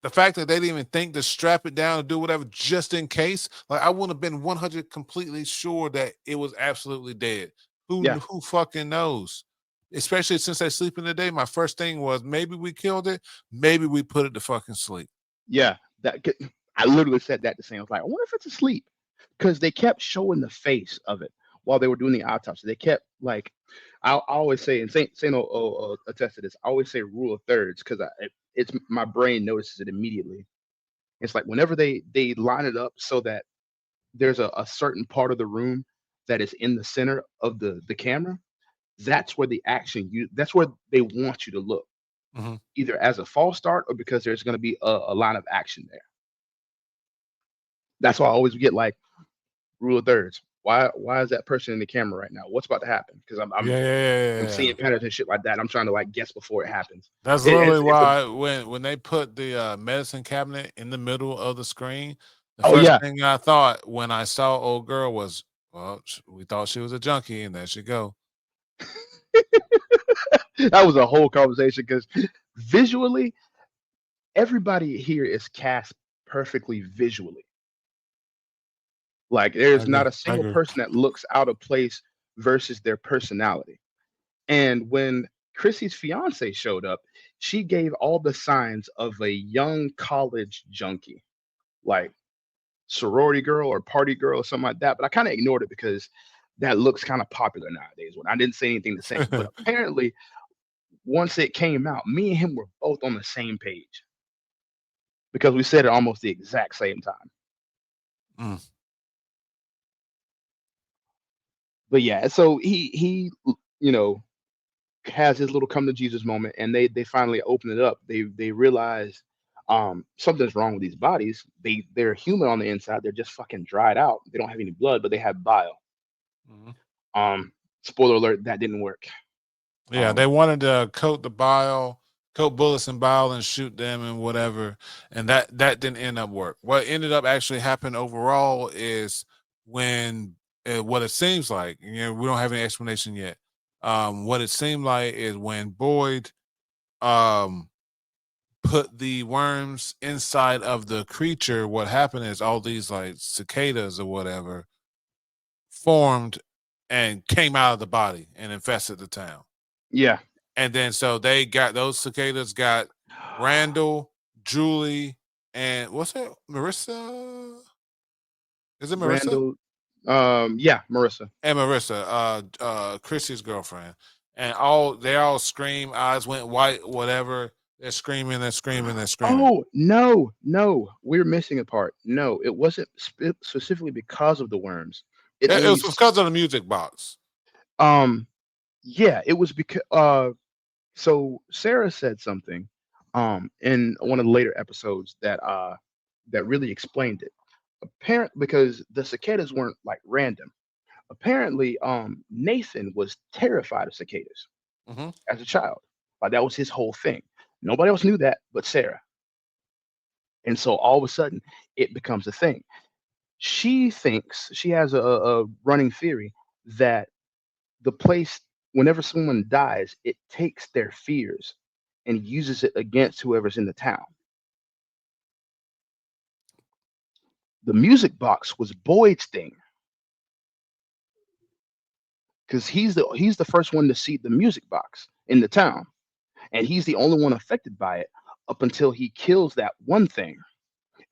Speaker 1: the fact that they didn't even think to strap it down or do whatever just in case, like I wouldn't have been 100 completely sure that it was absolutely dead.
Speaker 2: Yeah,
Speaker 1: Who fucking knows? Especially since they sleep in the day. My first thing was maybe we killed it, maybe we put it to fucking sleep.
Speaker 2: yeah. I literally said that the same. I was like, I wonder if it's asleep because they kept showing the face of it while they were doing the autopsy. They kept like, I always say, and Saint attest to this. I always say rule of thirds because it's my brain notices it immediately. It's like whenever they line it up so that there's a certain part of the room that is in the center of the camera. That's where the action you. That's where they want you to look,
Speaker 1: Mhm.
Speaker 2: either as a false start or because there's going to be a line of action there. That's why I always get like rule of thirds. Why is that person in the camera right now? What's about to happen? Because
Speaker 1: Yeah, yeah, yeah,
Speaker 2: I'm
Speaker 1: yeah,
Speaker 2: seeing
Speaker 1: yeah.
Speaker 2: patterns and shit like that. I'm trying to like guess before it happens.
Speaker 1: That's
Speaker 2: It,
Speaker 1: literally
Speaker 2: it's a
Speaker 1: why when they put the medicine cabinet in the middle of the screen, the
Speaker 2: oh
Speaker 1: first
Speaker 2: yeah.
Speaker 1: thing I thought when I saw old girl was, well, we thought she was a junkie, and there she go.
Speaker 2: That was a whole conversation because visually everybody here is cast perfectly visually. Like
Speaker 1: I
Speaker 2: there's
Speaker 1: agree.
Speaker 2: not a
Speaker 1: I
Speaker 2: single
Speaker 1: agree.
Speaker 2: person that looks out of place versus their personality. And when Chrissy's fiance showed up, she gave all the signs of a young college junkie, like sorority girl or party girl or something like that. But I kind of ignored it because that looks kind of popular nowadays. When I didn't say anything to say, but apparently once it came out, me and him were both on the same page because we said it almost the exact same time.
Speaker 1: Mm.
Speaker 2: But yeah, so he you know has his little come to Jesus moment, and they finally open it up. They realize something's wrong with these bodies. They're human on the inside. They're just fucking dried out. They don't have any blood, but they have bile.
Speaker 1: Mhm.
Speaker 2: Um, spoiler alert, that didn't work.
Speaker 1: Yeah,
Speaker 2: Um,
Speaker 1: they wanted to coat the bile, coat bullets in bile, and shoot them and whatever, and that didn't end up work. What ended up actually happening overall is when what it seems like, we don't have any explanation yet. What it seemed like is when Boyd um put the worms inside of the creature, what happened is all these like cicadas or whatever formed and came out of the body and infested the town.
Speaker 2: yeah,
Speaker 1: And then so they got those cicadas got Randall, Julie, and what's it? Marissa? Is it Marissa?
Speaker 2: Randall, yeah, Marissa.
Speaker 1: And Marissa, Chrissy's girlfriend. And they all scream, eyes went white, whatever. They're screaming, they're screaming, they're screaming.
Speaker 2: Oh no, no, we're missing a part. No, it wasn't specifically because of the worms. It
Speaker 1: It
Speaker 2: only
Speaker 1: was because of the music box.
Speaker 2: um yeah, it was because so Sarah said something in one of the later episodes that really explained it. Apparent because the cicadas weren't like random. Apparently, Nathan was terrified of cicadas
Speaker 1: Hmm.
Speaker 2: as a child. Like that was his whole thing. Nobody else knew that but Sarah. And so all of a sudden it becomes a thing. She thinks she has a running theory that the place, whenever someone dies, it takes their fears and uses it against whoever's in the town. The music box was Boyd's thing because he's the first one to see the music box in the town, and he's the only one affected by it up until he kills that one thing.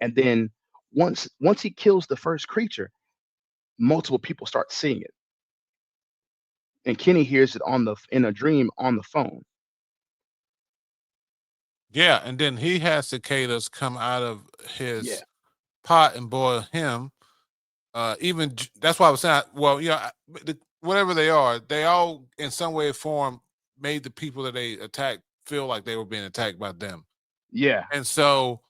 Speaker 2: And then once he kills the first creature, multiple people start seeing it, and Kenny hears it on the in a dream on the phone.
Speaker 1: Yeah, and then he has cicadas come out of
Speaker 2: Yeah,
Speaker 1: his pot and boil him. That's why I was saying, well, whatever they all in some way or form made the people that they attacked feel like they were being attacked by them.
Speaker 2: yeah,
Speaker 1: And so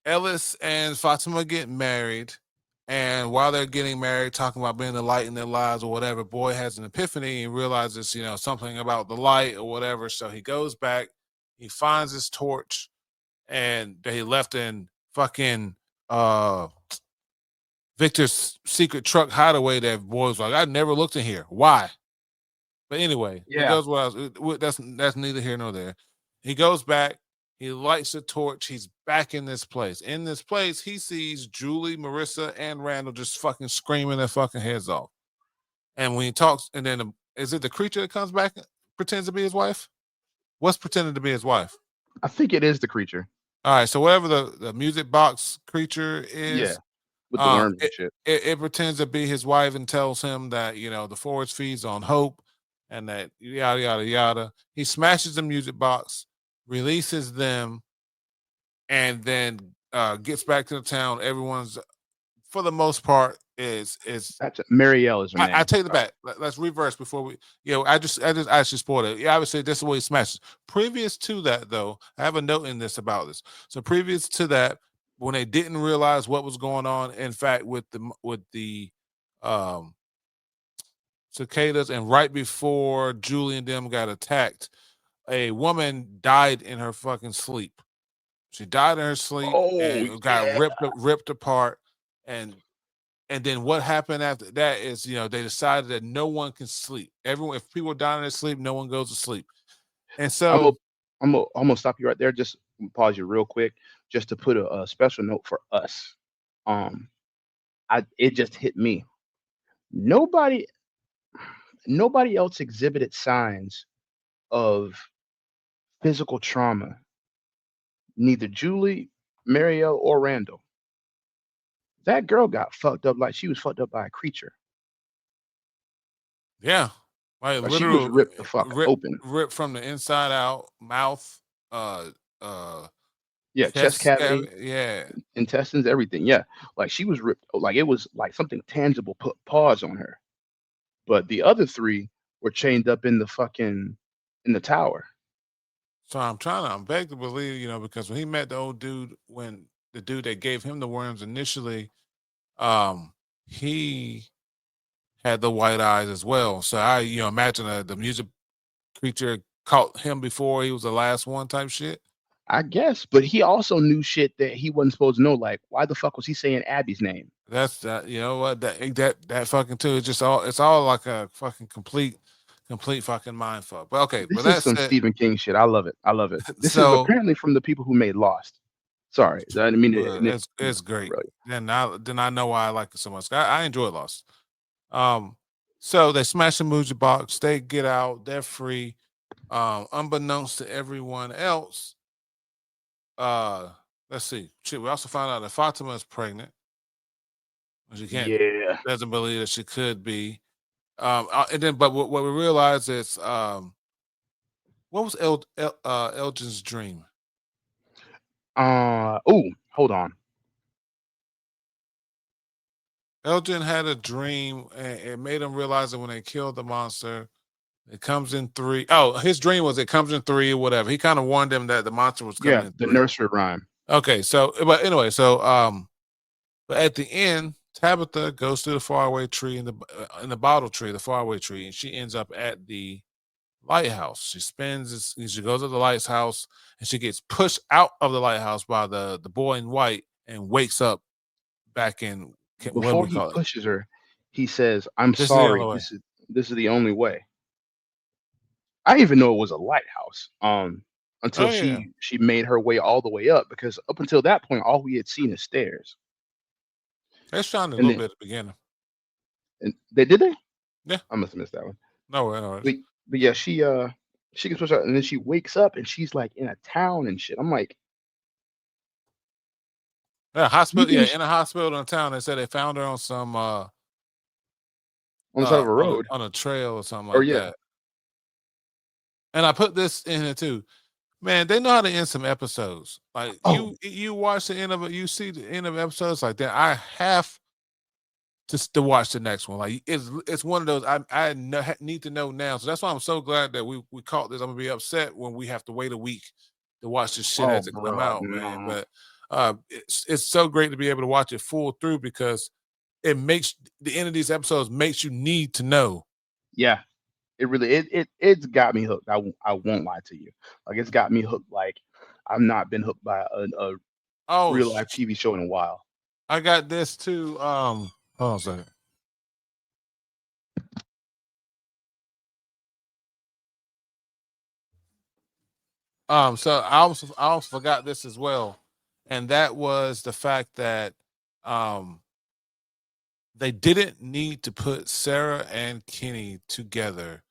Speaker 1: Ellis and Fatima get married, and while they're getting married, talking about being the light in their lives or whatever, Boy has an epiphany and realizes, something about the light or whatever. So he goes back, he finds his torch, and they left in fucking uh Victor's secret truck hideaway. That Boy's like, I never looked in here. Why? But anyway, he
Speaker 2: yeah.
Speaker 1: goes that's neither here nor there. He goes back. He lights the torch. He's back in this place. In this place, he sees Julie, Marissa, and Randall just fucking screaming their fucking heads off. And when he talks, and then is it the creature that comes back and pretends to be his wife? What's pretending to be his wife?
Speaker 2: I think it is the creature.
Speaker 1: All right, so whatever the music box creature
Speaker 2: Yeah,
Speaker 1: is,
Speaker 2: with the worms and
Speaker 1: it,
Speaker 2: shit.
Speaker 1: it pretends to be his wife and tells him that the forest feeds on hope, and that yada yada yada. He smashes the music box, releases them, and then gets back to the town. Everyone's, for the most part, is
Speaker 2: That's Marielle is her
Speaker 1: I
Speaker 2: name.
Speaker 1: take the back. Let's reverse before we. I just actually spoiled it. Yeah, obviously this is what he smashes. Previous to that, though, I have a note in this about this. So previous to that, when they didn't realize what was going on, in fact, with the um cicadas, and right before Julie and them got attacked, a woman died in her fucking sleep. She died in her sleep
Speaker 2: Oh
Speaker 1: and got
Speaker 2: yeah.
Speaker 1: ripped apart, and then what happened after that is, they decided that no one can sleep. Everyone, if people are dying in their sleep, no one goes to sleep. And
Speaker 2: I'm gonna
Speaker 1: so,
Speaker 2: I'm gonna stop you right there. Just pause you real quick, just to put a special note for us. Um, I it just hit me. Nobody nobody else exhibited signs of physical trauma. Neither Julie, Marielle, or Randall. That girl got fucked up like she was fucked up by a creature.
Speaker 1: yeah, like
Speaker 2: Like she was
Speaker 1: literal
Speaker 2: ripped the fuck
Speaker 1: rip
Speaker 2: open.
Speaker 1: rip from the inside out, mouth, uh, uh,
Speaker 2: Yeah, chest
Speaker 1: chest,
Speaker 2: cavity,
Speaker 1: yeah,
Speaker 2: intestines, everything. Yeah, like she was ripped. Like it was like something tangible put paws on her. But the other three were chained up in the fucking in the tower.
Speaker 1: So I'm beg to believe, because when he met the old dude, when the dude that gave him the worms initially, he had the white eyes as well. So I, imagine the music creature caught him before he was the last one type shit.
Speaker 2: I guess, but he also knew shit that he wasn't supposed to know. Like, why the fuck was he saying Abby's name?
Speaker 1: That's that. You know what? That fucking too. It's all like a fucking complete fucking mind fuck. But okay, but
Speaker 2: This is
Speaker 1: that's
Speaker 2: some
Speaker 1: it.
Speaker 2: Stephen King shit. I love it. I love it. This is
Speaker 1: So
Speaker 2: apparently from the people who made Lost. Sorry, I didn't mean to.
Speaker 1: it's great.
Speaker 2: Really.
Speaker 1: Then I know why I like it so much. I enjoy Lost. Um, so they smash the Muji box. They get out. They're free. Unbeknownst to everyone else, let's see. We also found out that Fatima is pregnant. She can't
Speaker 2: Yeah.
Speaker 1: doesn't believe that she could be. And then, but what we realize is, what was Elgin's dream?
Speaker 2: Oh, hold on.
Speaker 1: Elgin had a dream, and it made him realize that when they killed the monster, it comes in three. Oh, his dream was it comes in three or whatever. He kind of warned them that the monster was
Speaker 2: Yeah,
Speaker 1: coming in
Speaker 2: the
Speaker 1: three.
Speaker 2: nursery rhyme.
Speaker 1: Okay, so but anyway, so but at the end, Tabitha goes to the faraway tree in the bottle tree, the faraway tree, and she ends up at the lighthouse. She goes to the lighthouse, and she gets pushed out of the lighthouse by the boy in white, and wakes up back in what do
Speaker 2: Before
Speaker 1: we
Speaker 2: he
Speaker 1: call it?
Speaker 2: pushes her, he says, "I'm
Speaker 1: This is the other
Speaker 2: sorry.
Speaker 1: way.
Speaker 2: This is the only way." I didn't even know it was a lighthouse. Until
Speaker 1: Oh yeah,
Speaker 2: she made her way all the way up, because up until that point, all we had seen is stairs.
Speaker 1: they shone a
Speaker 2: And
Speaker 1: little
Speaker 2: then
Speaker 1: bit at the beginning.
Speaker 2: and they did they?
Speaker 1: Yeah,
Speaker 2: I must have missed that one.
Speaker 1: no way, no worries.
Speaker 2: But yeah, she gets pushed out, and then she wakes up and she's like in a town and shit. I'm like,
Speaker 1: Yeah,
Speaker 2: you
Speaker 1: hospital. Yeah,
Speaker 2: think
Speaker 1: in a hospital in town. They said they found her on some
Speaker 2: on the side of a road?
Speaker 1: on a trail or something
Speaker 2: Or
Speaker 1: like
Speaker 2: yeah.
Speaker 1: that. And I put this in here too. Man, they know how to end some episodes. Like
Speaker 2: Oh,
Speaker 1: you watch the end of it, you see the end of episodes like that. I have to watch the next one. Like it's one of those need to know now. So that's why I'm so glad that we caught this. I'm gonna be upset when we have to wait a week to watch this shit
Speaker 2: oh,
Speaker 1: as it come
Speaker 2: bro,
Speaker 1: out, man.
Speaker 2: no.
Speaker 1: But it's so great to be able to watch it full through because it makes the end of these episodes makes you need to know.
Speaker 2: Yeah, it really it's got me hooked. I won't lie to you. Like it's got me hooked. Like I've not been hooked by a
Speaker 1: Oh,
Speaker 2: real life TV show in a while.
Speaker 1: I got this too. Hold on a second. So I also forgot this as well, and that was the fact that um they didn't need to put Sarah and Kenny together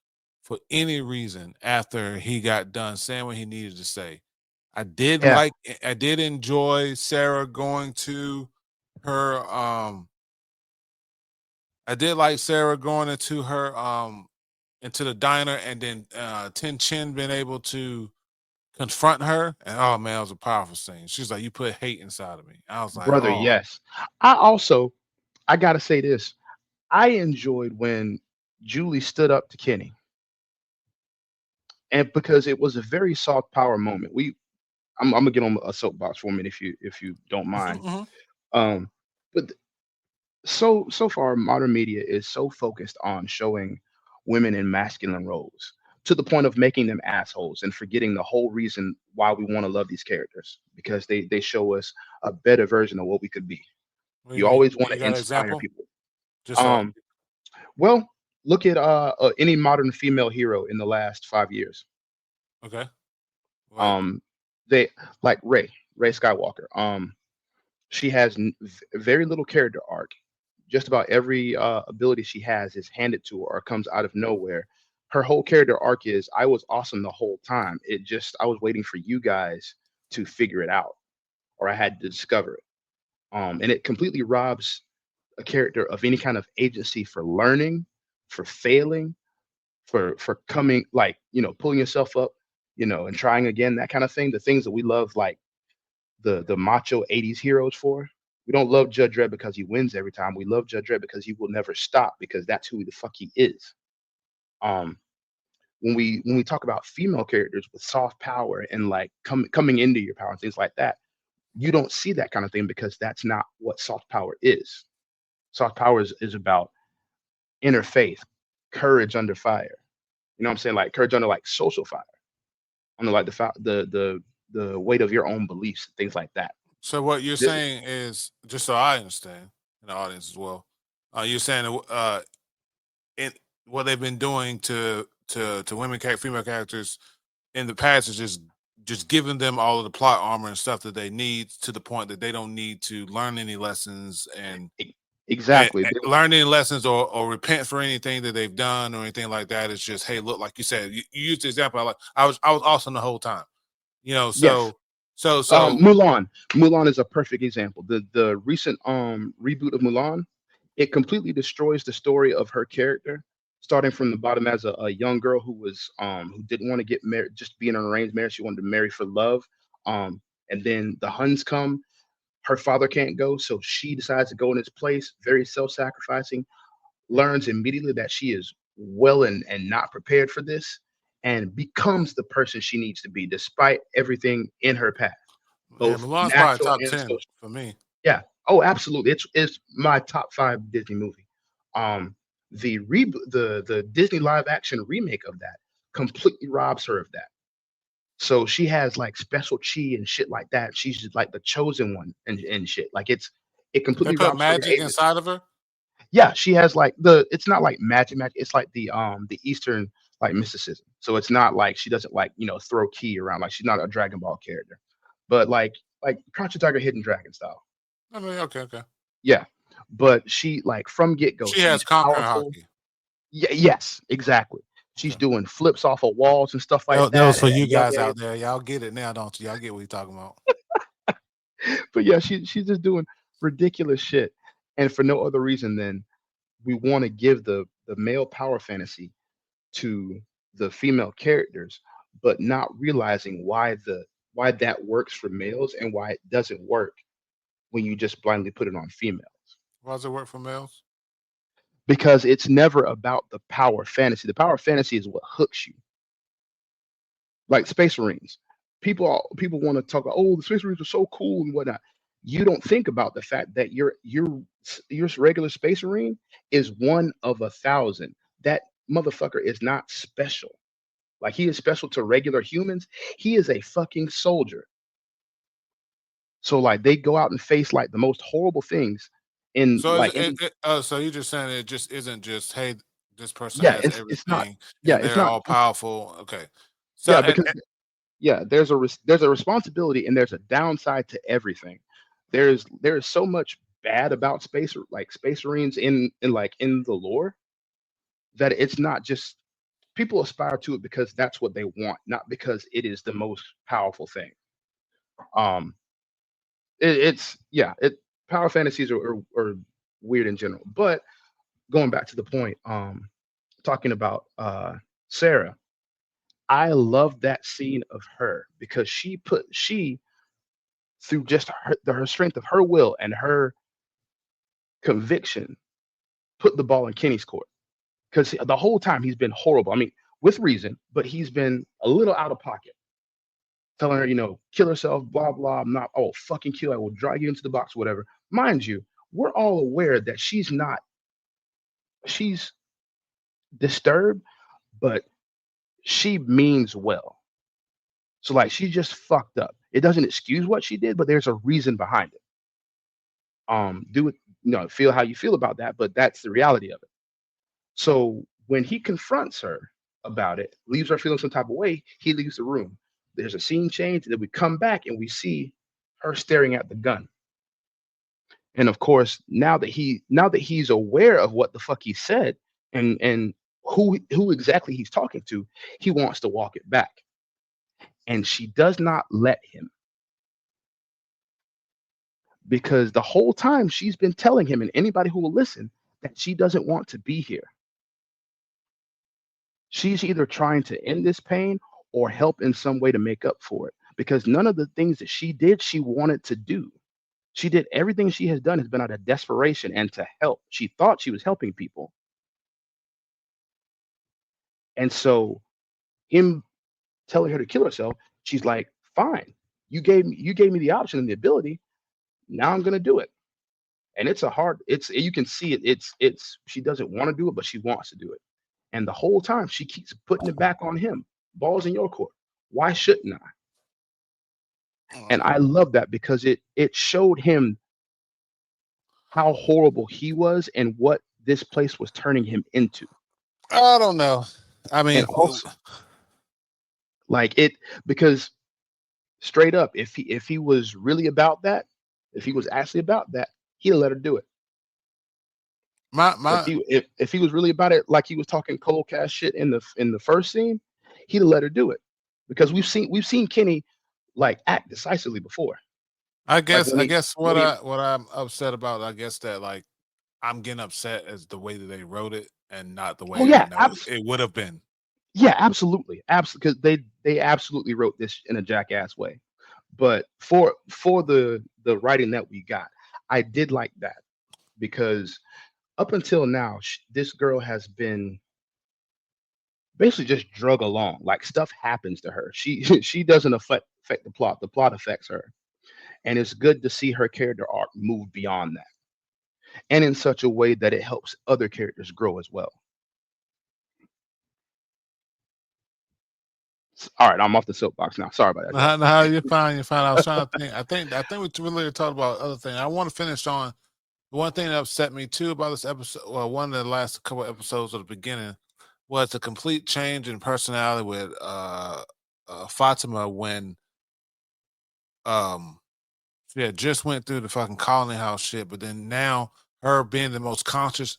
Speaker 1: for any reason after he got done saying what he needed to say.
Speaker 2: Yeah,
Speaker 1: I did enjoy Sarah going to her I did like Sarah going into the diner and then Tin Chin being able to confront her, and oh man, it was a powerful scene. She's like, "You put hate inside of me." I was like,
Speaker 2: brother.
Speaker 1: "Oh,
Speaker 2: Yes. I also I gotta say this. I enjoyed when Julie stood up to Kenny, and because it was a very soft power moment. I'm gonna get on a soapbox for a minute if you don't
Speaker 1: mhm,
Speaker 2: mind.
Speaker 1: mhm.
Speaker 2: Um, but so far, modern media is so focused on showing women in masculine roles to the point of making them assholes and forgetting the whole reason why we want to love these characters, because they show us a better version of what we could be.
Speaker 1: What do you
Speaker 2: You
Speaker 1: mean?
Speaker 2: always want
Speaker 1: You
Speaker 2: to
Speaker 1: got an
Speaker 2: inspire
Speaker 1: example?
Speaker 2: people.
Speaker 1: Just so
Speaker 2: Um, well, look at any modern female hero in the last 5 years.
Speaker 1: okay, like
Speaker 2: Um, they like Ray Skywalker. She has very little character arc. Just about every ability she has is handed to her or comes out of nowhere. Her whole character arc is I was awesome the whole time. It just I was waiting for you guys to figure it out, or I had to discover it. And it completely robs a character of any kind of agency for learning, for failing, for coming like pulling yourself up, and trying again. That kind of thing. The things that we love, like the macho '80s heroes for. We don't love Judge Dredd because he wins every time. We love Judge Dredd because he will never stop, because that's who the fuck he is. Um, when we talk about female characters with soft power and like coming into your power and things like that, you don't see that kind of thing because that's not what soft power is. Soft power is about inner faith, courage under fire. You know what I'm saying? Like courage under like social fire, under like the weight of your own beliefs, things like that.
Speaker 1: so. What you're
Speaker 2: Th-
Speaker 1: saying is just so I understand, in the audience as well. You're saying in what they've been doing to female characters in the past is just giving them all of the plot armor and stuff that they need to the point that they don't need to learn any lessons
Speaker 2: e- exactly.
Speaker 1: and learn any lessons or repent for anything that they've done or anything like that. It's just, hey, look, like you said, you used the example. I was awesome the whole time,
Speaker 2: Yes,
Speaker 1: so So
Speaker 2: Mulan is a perfect example. The recent reboot of Mulan, it completely destroys the story of her character, starting from the bottom as a young girl who didn't want to get married, just be in an arranged marriage. She wanted to marry for love. And then the Huns come. Her father can't go, so she decides to go in his place. Very self-sacrificing. Learns immediately that she is well and not prepared for this, and becomes the person she needs to be, despite everything in her path,
Speaker 1: yeah,
Speaker 2: both
Speaker 1: Mulan's probably
Speaker 2: natural
Speaker 1: top
Speaker 2: and
Speaker 1: 10
Speaker 2: social.
Speaker 1: for me.
Speaker 2: Yeah. Oh, absolutely. It's my top five Disney movie. Um, the reboot, the Disney live action remake of that completely robs her of that. So she has like special chi and shit like that. She's just like the chosen one and shit. Like it
Speaker 1: They
Speaker 2: completely
Speaker 1: put
Speaker 2: robs her.
Speaker 1: magic inside of her.
Speaker 2: Yeah, she has like it's not like magic. It's like the Eastern like mysticism. So it's not like she doesn't like, throw key around. Like she's not a Dragon Ball character. But like Crouching Tiger, Hidden Dragon style.
Speaker 1: I mean, okay, okay.
Speaker 2: Yeah. But she like from get go,
Speaker 1: She has
Speaker 2: she's
Speaker 1: conquering
Speaker 2: powerful.
Speaker 1: hockey.
Speaker 2: Yeah, yes, exactly. She's
Speaker 1: Okay.
Speaker 2: doing flips off of walls and stuff like
Speaker 1: That was
Speaker 2: that
Speaker 1: for
Speaker 2: at a
Speaker 1: you
Speaker 2: young
Speaker 1: guys
Speaker 2: age.
Speaker 1: out there. Y'all get it now, don't you? Y'all get what you're talking about.
Speaker 2: But yeah, she's just doing ridiculous shit. And for no other reason than we want to give the male power fantasy to the female characters, but not realizing why that works for males and why it doesn't work when you just blindly put it on females.
Speaker 1: Why does it work for males?
Speaker 2: Because it's never about the power fantasy. The power fantasy is what hooks you. Like Space Marines. People want to talk about, oh, the Space Marines are so cool and whatnot. You don't think about the fact that your regular Space Marine is one of 1,000. That motherfucker is not special. Like he is special to regular humans. He is a fucking soldier. So like they go out and face like the most horrible things in
Speaker 1: So is
Speaker 2: like
Speaker 1: it,
Speaker 2: in
Speaker 1: so you're just saying it just isn't just, hey, this person
Speaker 2: yeah,
Speaker 1: has
Speaker 2: it's not
Speaker 1: everything
Speaker 2: yeah,
Speaker 1: and
Speaker 2: it's
Speaker 1: they're
Speaker 2: not
Speaker 1: all powerful. Okay. So
Speaker 2: yeah, because yeah, there's a responsibility and there's a downside to everything. There's so much bad about Space Marines in the lore that it's not just people aspire to it because that's what they want, not because it is the most powerful thing. Um, it's yeah, it power fantasies are weird in general. But going back to the point, talking about Sarah, I love that scene of her because she through just her strength of her will and her conviction put the ball in Kenny's court because the whole time he's been horrible. I mean, with reason, but he's been a little out of pocket, telling her, kill herself, blah blah. I'm not. Oh, fucking kill. I will drag you into the box, whatever. Mind you, we're all aware that she's not. She's disturbed, but she means well. So like, she just fucked up. It doesn't excuse what she did, but there's a reason behind it. Do it. Feel how you feel about that, but that's the reality of it. So when he confronts her about it, leaves her feeling some type of way, he leaves the room. There's a scene change, and then we come back and we see her staring at the gun. And of course, now that he's aware of what the fuck he said and who exactly he's talking to, he wants to walk it back. And she does not let him because the whole time she's been telling him and anybody who will listen that she doesn't want to be here. She's either trying to end this pain or help in some way to make up for it because none of the things that she did, she wanted to do. She did everything she has done has been out of desperation and to help. She thought she was helping people. And so him telling her to kill herself, she's like, fine. You gave me the option and the ability. Now I'm gonna do it. And it's you can see it. It's she doesn't want to do it, but she wants to do it. And the whole time she keeps putting it back on him. Balls in your court. Why shouldn't I? And I love that because it showed him how horrible he was and what this place was turning him into.
Speaker 1: I don't know. I
Speaker 2: And
Speaker 1: mean,
Speaker 2: also like it because straight up, if he was really about that, if he was actually about that, he'd have let her do it.
Speaker 1: my
Speaker 2: If
Speaker 1: my
Speaker 2: he was really about it, like he was talking cold cash shit in the first scene, he'd have let her do it. Because we've seen Kenny. like act decisively before.
Speaker 1: I
Speaker 2: Like
Speaker 1: guess I guess
Speaker 2: when he
Speaker 1: what I'm upset about, I guess that like I'm getting upset as the way that they wrote it and not the
Speaker 2: oh
Speaker 1: way I
Speaker 2: yeah,
Speaker 1: know it would have been.
Speaker 2: yeah, absolutely, absolutely, because they absolutely wrote this in a jackass way. But for the writing that we got, I did like that because up until now, this girl has been basically just drug along. Like stuff happens to her. She she doesn't affect the plot. The plot affects her, and it's good to see her character arc move beyond that, and in such a way that it helps other characters grow as well. All right, I'm off the soapbox now. Sorry about that, y'all.
Speaker 1: How you find you find I was trying to think. I think we really talked about other things. I want to finish on one thing that upset me too about this episode. Well, one of the last couple episodes of the beginning was a complete change in personality with Fatima when um yeah, just went through the fucking colony house shit, but then now her being the most cautious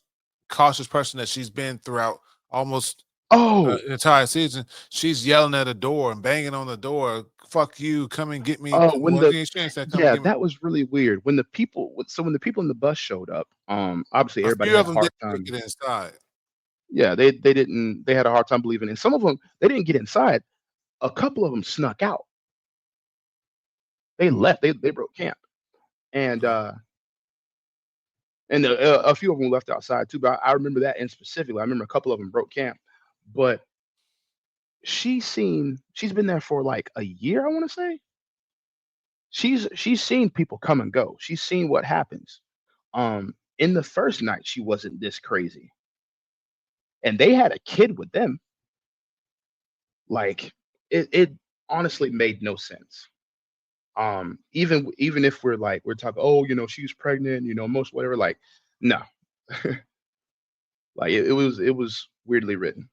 Speaker 1: person that she's been throughout almost
Speaker 2: Oh,
Speaker 1: entire season, she's yelling at a door and banging on the door. Fuck you! Come and get me.
Speaker 2: oh, when
Speaker 1: Well,
Speaker 2: the
Speaker 1: she said, "Come and
Speaker 2: yeah,
Speaker 1: get me."
Speaker 2: that was really weird. When the people, so when the people in the bus showed up, obviously
Speaker 1: A
Speaker 2: everybody
Speaker 1: few
Speaker 2: had
Speaker 1: of
Speaker 2: a
Speaker 1: them did
Speaker 2: hard
Speaker 1: make
Speaker 2: time.
Speaker 1: it inside.
Speaker 2: Yeah, they had a hard time believing it. Some of them they didn't get inside. A couple of them snuck out. They left. They broke camp, and
Speaker 1: Okay.
Speaker 2: uh, and a few of them left outside too. But I remember that in specifically. I remember a couple of them broke camp, but she's been there for like a year. I want to say she's seen people come and go. She's seen what happens. In the first night, she wasn't this crazy, and they had a kid with them. Like it honestly made no sense. Even if we're like we're talking, oh, she's pregnant, most whatever. Like, no, like it was weirdly written.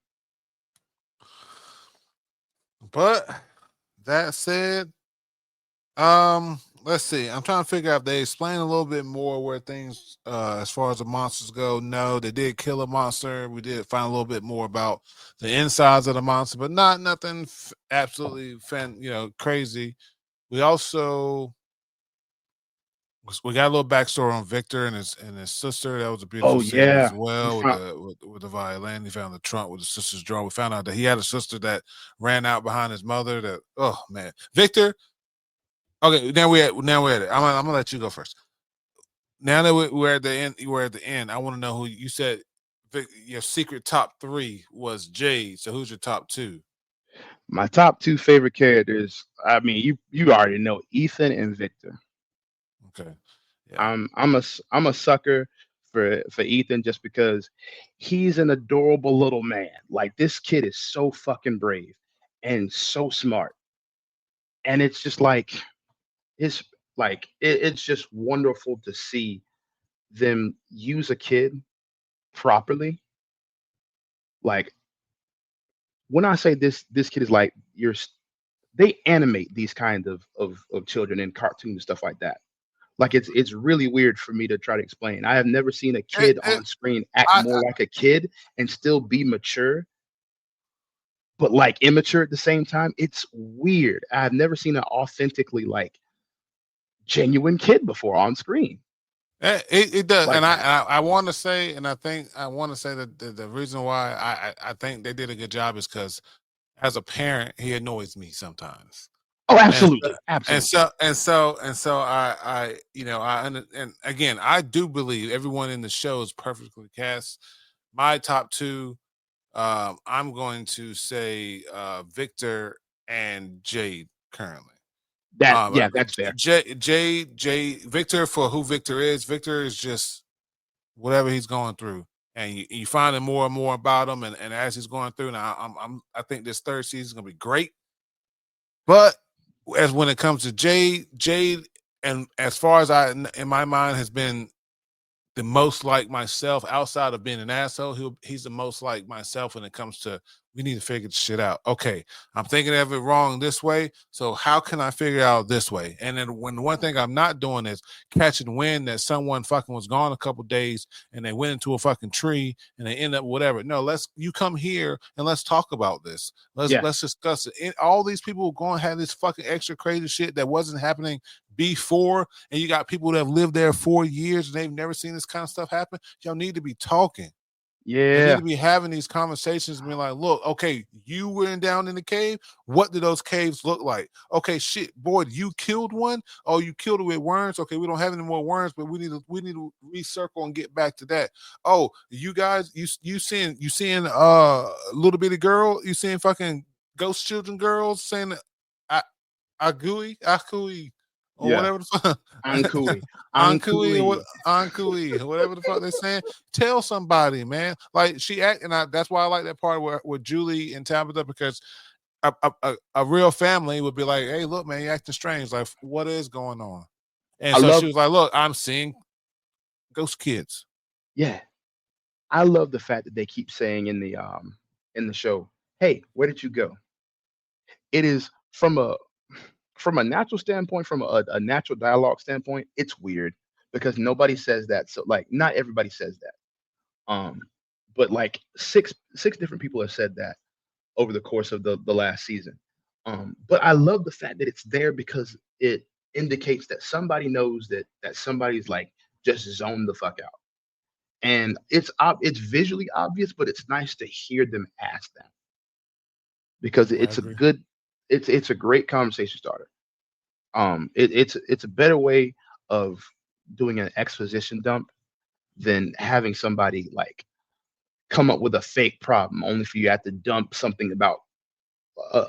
Speaker 1: But that said, let's see. I'm trying to figure out if they explain a little bit more where things as far as the monsters go. No, they did kill a monster. We did find a little bit more about the insides of the monster, but not nothing absolutely crazy. We also we got a little backstory on Victor and his sister. That was a beautiful
Speaker 2: Oh
Speaker 1: scene as
Speaker 2: yeah, we
Speaker 1: well with
Speaker 2: found.
Speaker 1: the violin. He found the trunk with the sister's drawing. We found out that he had a sister that ran out behind his mother. That oh man, Victor. Okay, now we're at it. I'm gonna let you go first. Now that we're at the end, we're at the end. I want to know who you said your secret top three was Jade. So who's your top two?
Speaker 2: My top two favorite characters. I mean, you already know Ethan and Victor.
Speaker 1: Okay, yeah.
Speaker 2: I'm a sucker for Ethan just because he's an adorable little man. Like this kid is so fucking brave and so smart, and it's just like it's it's just wonderful to see them use a kid properly. Like when I say this kid is like they animate these kind of children in cartoons and stuff like that. Like it's really weird for me to try to explain. I have never seen a
Speaker 1: It,
Speaker 2: kid
Speaker 1: it,
Speaker 2: on screen act
Speaker 1: I,
Speaker 2: more like a kid and still be mature, but like immature at the same time. It's weird. I've never seen an authentically like genuine kid before on screen
Speaker 1: it does,
Speaker 2: like
Speaker 1: and
Speaker 2: that.
Speaker 1: I want to say, and I think I want to say that the reason why I think they did a good job is because as a parent, he annoys me sometimes.
Speaker 2: Oh,
Speaker 1: And
Speaker 2: absolutely, absolutely.
Speaker 1: I and again I do believe everyone in the show is perfectly cast. My top two, I'm going to say Victor and Jade currently.
Speaker 2: That yeah, that's fair.
Speaker 1: Victor for who Victor is. Victor is just whatever he's going through, and you finding more and more about him, and as he's going through. Now I think this third season is gonna be great. But as when it comes to Jade, and as far as in my mind has been the most like myself outside of being an asshole. He's the most like myself when it comes to We need to figure this shit out. Okay, I'm thinking of it wrong this way. So how can I figure it out this way? And then when one thing I'm not doing is catching wind that someone fucking was gone a couple days and they went into a fucking tree and they end up whatever. No, you come here and let's talk about this.
Speaker 2: Yeah,
Speaker 1: Let's discuss it. All these people going to have this fucking extra crazy shit that wasn't happening before, and you got people that have lived there 4 years and they've never seen this kind of stuff happen. Y'all need to be talking. You need
Speaker 2: yeah,
Speaker 1: to be having these conversations and be like, look, okay, you went down in the cave. What do those caves look like? Okay, shit, boy, you killed one. Oh, you killed it with worms. Okay, we don't have any more worms, but we need to recircle and get back to that. Oh, you guys, you seeing little bitty girl, you seeing fucking ghost children girls saying I Akui or
Speaker 2: yeah.
Speaker 1: whatever the fuck.
Speaker 2: Ankui,
Speaker 1: Ankui or
Speaker 2: Ankui.
Speaker 1: what Ankui or whatever the fuck they're saying. Tell somebody, man. Like she act, and that's why I like that part where with Julie and Tabitha, because a real family would be like, "Hey, look, man, you acting strange. Like, what is going on?" And
Speaker 2: I
Speaker 1: so she
Speaker 2: love,
Speaker 1: was like, "Look, I'm seeing ghost kids."
Speaker 2: yeah, I love the fact that they keep saying in the show, "Hey, where did you go?" It is from a natural standpoint, from a natural dialogue standpoint, it's weird because nobody says that. So like, not everybody says that. But like six different people have said that over the course of the last season. But I love the fact that it's there because it indicates that somebody knows that somebody's like just zoned the fuck out. And it's visually obvious, but it's nice to hear them ask that because
Speaker 1: I
Speaker 2: it's a
Speaker 1: agree.
Speaker 2: good it's a great conversation starter. It's a better way of doing an exposition dump than having somebody like come up with a fake problem only for you to have to dump something about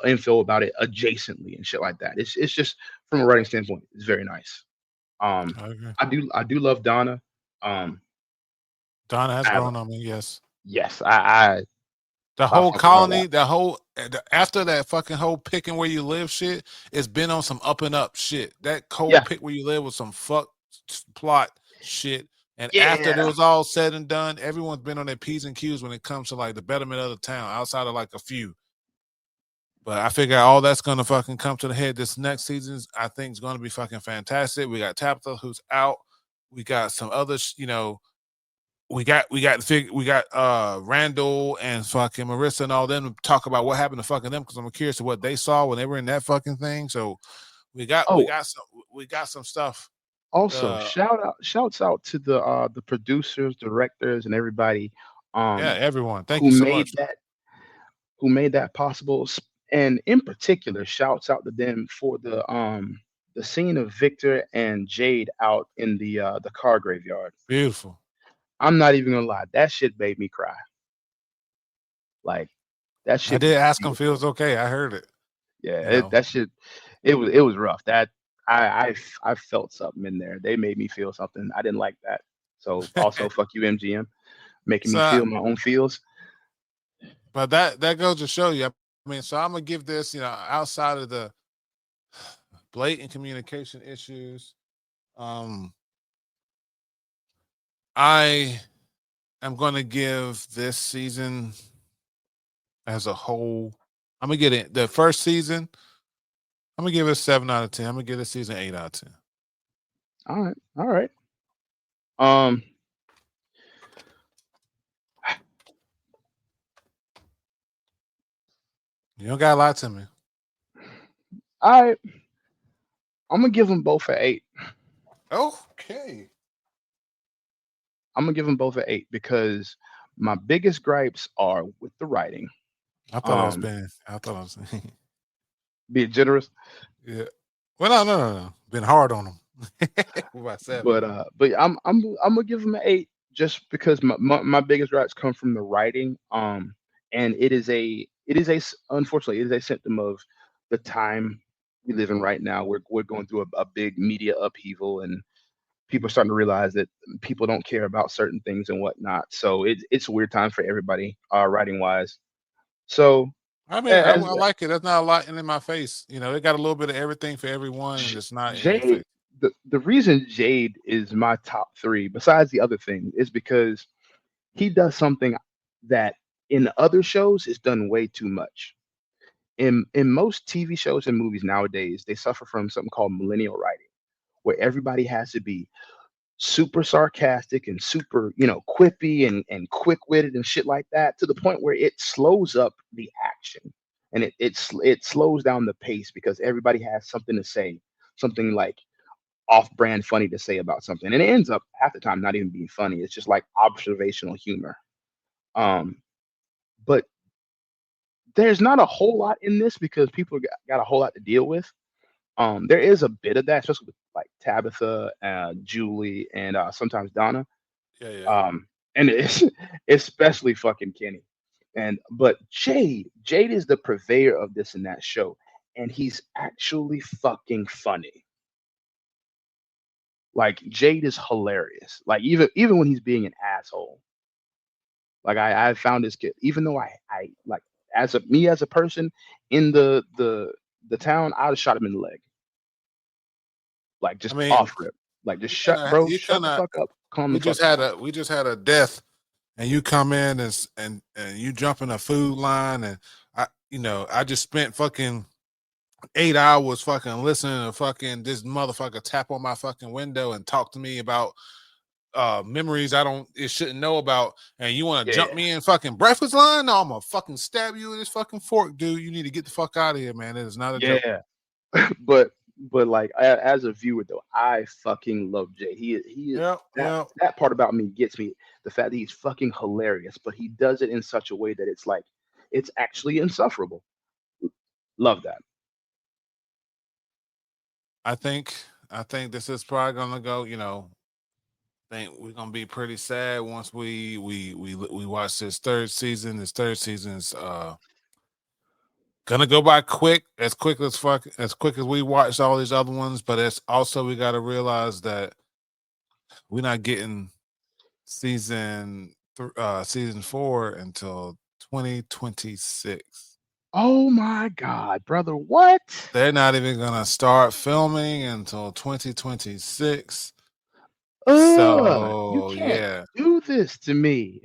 Speaker 2: info about it adjacently and shit like that. It's just from a writing standpoint, it's very nice. Um,
Speaker 1: I agree.
Speaker 2: I do love Donna. Um,
Speaker 1: Donna has
Speaker 2: I have
Speaker 1: grown on me. Yes.
Speaker 2: yes,
Speaker 1: The
Speaker 2: I
Speaker 1: whole
Speaker 2: fuck with her a lot.
Speaker 1: colony, after that fucking whole picking where you live shit, it's been on some up and up shit. That whole
Speaker 2: Yeah,
Speaker 1: pick where you live was some plot shit. And after it
Speaker 2: yeah.
Speaker 1: was all said and done, everyone's been on their P's and Q's when it comes to like the betterment of the town, outside of like a few. But I figure all that's gonna fucking come to the head this next season. I think is gonna be fucking fantastic. We got Tabitha who's out. We got some others, we got Randall and fucking Marissa and all them to talk about what happened to fucking them, because I'm curious to what they saw when they were in that fucking thing. So we got we
Speaker 2: Oh,
Speaker 1: got some we got some stuff.
Speaker 2: also
Speaker 1: Uh
Speaker 2: shouts out to the producers, directors, and everybody
Speaker 1: yeah,
Speaker 2: um
Speaker 1: everyone. Thank
Speaker 2: who
Speaker 1: you so much.
Speaker 2: made that possible. And in particular, shouts out to them for the scene of Victor and Jade out in the car graveyard.
Speaker 1: Beautiful.
Speaker 2: I'm not even gonna lie, that shit made me cry. Like that
Speaker 1: I
Speaker 2: shit
Speaker 1: did
Speaker 2: was
Speaker 1: ask him if it
Speaker 2: beautiful.
Speaker 1: was okay. I heard it.
Speaker 2: Yeah,
Speaker 1: You know.
Speaker 2: that shit it was rough. That I felt something in there. They made me feel something. I didn't like that. So also fuck you MGM, making me
Speaker 1: So
Speaker 2: feel my own feels.
Speaker 1: but that goes to show you. I mean, so I'm gonna give this, outside of the blatant communication issues, um, I am gonna give this season as a whole. I'm gonna get it. The first season, I'm gonna give it a 7 out of 10. I'm gonna give this season 8 out of 10.
Speaker 2: All right, all right. Um,
Speaker 1: You don't gotta lie to me.
Speaker 2: I I'm gonna give them both an 8.
Speaker 1: Okay.
Speaker 2: I'm gonna give them both an 8 because my biggest gripes are with the writing.
Speaker 1: I thought I was
Speaker 2: Um,
Speaker 1: being. I thought I was.
Speaker 2: being generous,
Speaker 1: Yeah. Well, no. Been hard on them. About 7.
Speaker 2: but I'm gonna give them an 8 just because my biggest gripes come from the writing. And unfortunately it is a symptom of the time we live in right now. We're going through a big media upheaval, and people are starting to realize that people don't care about certain things and whatnot. So it's a weird time for everybody, writing wise. So
Speaker 1: I mean, I
Speaker 2: as
Speaker 1: like it. That's not a lot in my face. They got a little bit of everything for everyone, and
Speaker 2: J-
Speaker 1: it's not in your
Speaker 2: Jade,
Speaker 1: face.
Speaker 2: the reason Jade is my top three, besides the other thing, is because he does something that in other shows, it's done way too much. In most TV shows and movies nowadays, they suffer from something called millennial writing, where everybody has to be super sarcastic and super, quippy and quick-witted and shit like that, to the point where it slows up the action, and it slows down the pace because everybody has something to say, something like off-brand funny to say about something, and it ends up half the time not even being funny. It's just like observational humor. Um, but there's not a whole lot in this because people got a whole lot to deal with. There is a bit of that, especially with like Tabitha, Julie, and sometimes Donna.
Speaker 1: Yeah, yeah.
Speaker 2: And it's especially fucking Kenny. But Jade is the purveyor of this and that show, and he's actually fucking funny. Like Jade is hilarious. Like even when he's being an asshole. Like I found this kid, even though I like as a person in the town, I'd have shot him in the leg. Like
Speaker 1: I
Speaker 2: just
Speaker 1: mean,
Speaker 2: off rip. Like just
Speaker 1: you
Speaker 2: shut,
Speaker 1: kind of,
Speaker 2: bro,
Speaker 1: you
Speaker 2: shut
Speaker 1: kind
Speaker 2: the
Speaker 1: of.
Speaker 2: fuck up. Calm
Speaker 1: We
Speaker 2: the fuck
Speaker 1: just had
Speaker 2: down.
Speaker 1: a death, and you come in and you jump in a food line, and I just spent fucking 8 hours fucking listening to fucking this motherfucker tap on my fucking window and talk to me about memories it shouldn't know about, and you want to jump
Speaker 2: Yeah.
Speaker 1: me in fucking breakfast line? No, I'm gonna fucking stab you with this fucking fork, dude. You need to get the fuck out of here, man. It is not a joke.
Speaker 2: Yeah. but like as a viewer though, I fucking love Jay. He
Speaker 1: Yeah,
Speaker 2: that
Speaker 1: yeah.
Speaker 2: that part about me gets me. The fact that he's fucking hilarious, but he does it in such a way that it's like it's actually insufferable. Love that.
Speaker 1: I think I think this is probably gonna go. Think we're gonna be pretty sad once we watch this third season. This third season is gonna go by quick as fuck, as quick as we watched all these other ones. But it's also we got to realize that we're not getting season 4 until 2026.
Speaker 2: Oh my god, brother, what?
Speaker 1: They're not even gonna start filming until 2026.
Speaker 2: You
Speaker 1: So
Speaker 2: can't
Speaker 1: yeah,
Speaker 2: do this to me.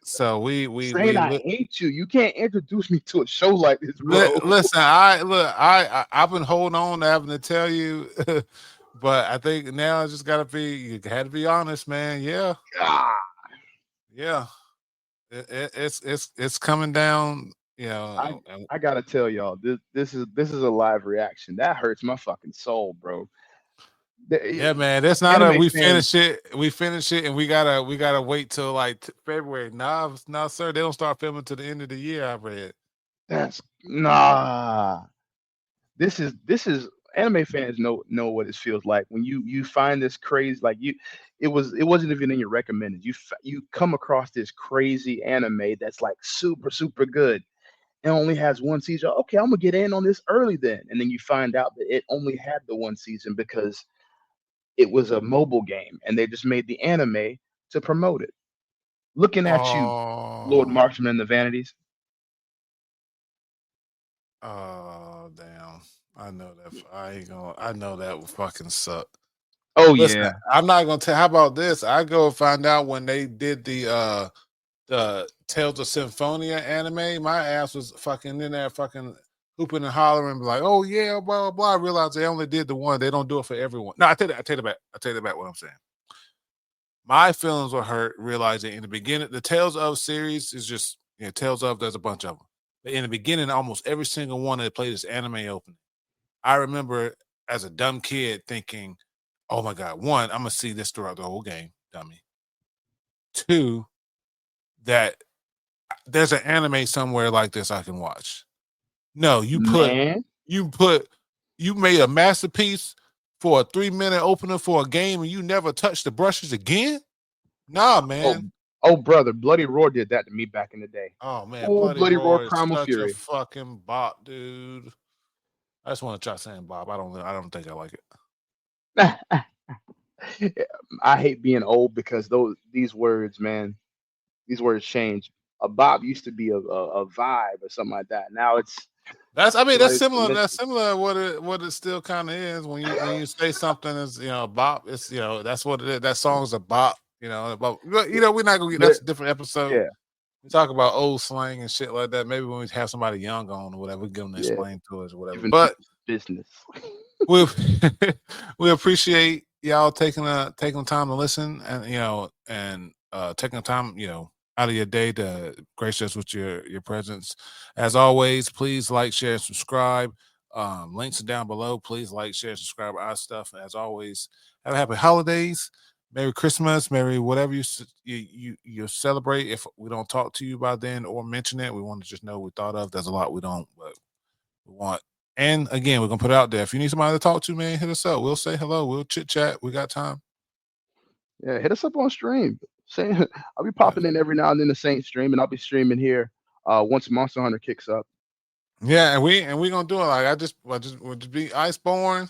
Speaker 1: so we
Speaker 2: Saying I hate you. You can't introduce me to a show like this, bro.
Speaker 1: Listen, I've been holding on to having to tell you, but I think now it's just gotta be. You had to be honest, man. Yeah,
Speaker 2: God,
Speaker 1: yeah. It's coming down.
Speaker 2: I I gotta tell y'all, this is a live reaction. That hurts my fucking soul, bro.
Speaker 1: Yeah, man. That's not a
Speaker 2: Anime
Speaker 1: we
Speaker 2: fans,
Speaker 1: finish it. We finish it, and we gotta wait till like February. Nah, nah, sir. They don't start filming till the end of the year. I read.
Speaker 2: that's nah. This is anime fans know what it feels like when you find this crazy, like it wasn't even in your recommended. You come across this crazy anime that's like super super good and only has one season. Okay, I'm gonna get in on this early then, and then you find out that it only had the one season because it was a mobile game and they just made the anime to promote it. Looking at you, Lord
Speaker 1: Oh,
Speaker 2: Marksman and the Vanities.
Speaker 1: oh, damn. I know that. I ain't gonna. I know that would fucking suck.
Speaker 2: Oh
Speaker 1: Listen,
Speaker 2: yeah.
Speaker 1: I'm not gonna tell. How about this? I go find out when they did the Tales of Symphonia anime. My ass was fucking in there, fucking hooping and hollering, like, "Oh yeah, blah blah blah." I realized they only did the one. They don't do it for everyone. No, I tell you, I tell you back. I tell you back what I'm saying. My feelings were hurt realizing in the beginning, the Tales of series is just Tales of. There's a bunch of them, but in the beginning, almost every single one that played this anime opening. I remember as a dumb kid thinking, "Oh my god, one, I'm gonna see this throughout the whole game, dummy. Two, that there's an anime somewhere like this I can watch." No,
Speaker 2: Man.
Speaker 1: you put you made a masterpiece for a 3-minute opener for a game and you never touched the brushes again? Nah,
Speaker 2: Oh,
Speaker 1: man.
Speaker 2: oh, brother, Bloody Roar did that to me back in the day.
Speaker 1: Oh man,
Speaker 2: Oh,
Speaker 1: Bloody
Speaker 2: Bloody Roar
Speaker 1: Roar is
Speaker 2: Primal
Speaker 1: such a
Speaker 2: Fury.
Speaker 1: fucking bop, dude. I just want to try saying Bob. I don't think I like it.
Speaker 2: I hate being old because these words, man, these words change. A bop used to be a vibe or something like that. Now it's
Speaker 1: That's
Speaker 2: everybody's
Speaker 1: similar. That's
Speaker 2: submissive.
Speaker 1: similar to what it still kind of is when you say something is a bop. It's that's what it is. That song's a bop. But we're not gonna get
Speaker 2: But
Speaker 1: that's a different episode.
Speaker 2: yeah,
Speaker 1: we talk about old slang and shit like that. Maybe when we have somebody young on or whatever, we get them to
Speaker 2: Yeah,
Speaker 1: explain to us or whatever.
Speaker 2: giving
Speaker 1: But
Speaker 2: people business.
Speaker 1: we we appreciate y'all taking the time to listen and taking the time out of your day to grace us with your presence. As always, please like, share, and subscribe. Links are down below. Please like, share, subscribe to our stuff. As always, have a happy holidays. Merry Christmas, Merry whatever you celebrate. If we don't talk to you by then or mention it, we want to just know we thought of. There's a lot we don't, but we want. And again, we're gonna put it out there. If you need somebody to talk to, man, hit us up. We'll say hello. We'll chit chat. We got time.
Speaker 2: Yeah, hit us up on stream. Say, I'll be
Speaker 1: Yes.
Speaker 2: popping in every now and then the Saint stream, and I'll be streaming here once Monster Hunter kicks up.
Speaker 1: Yeah, and we gonna do it. Like I just be Iceborne,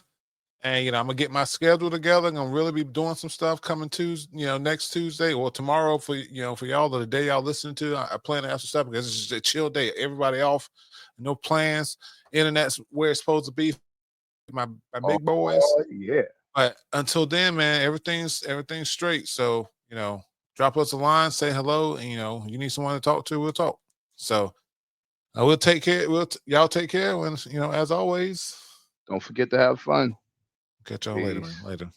Speaker 1: and I'm gonna get my schedule together. I'm gonna really be doing some stuff coming Tuesday, next Tuesday or tomorrow for y'all or the day y'all listening to. I plan to have some stuff because it's just a chill day. Everybody off, no plans. Internet's where it's supposed to be. My
Speaker 2: Oh
Speaker 1: big boys.
Speaker 2: yeah,
Speaker 1: But until then, man, everything's straight. So, drop us a line, say hello, and you need someone to talk to, we'll talk. So we'll take care. Y'all take care. When as always,
Speaker 2: don't forget to have fun.
Speaker 1: catch y'all later, man.
Speaker 2: Peace.
Speaker 1: Later.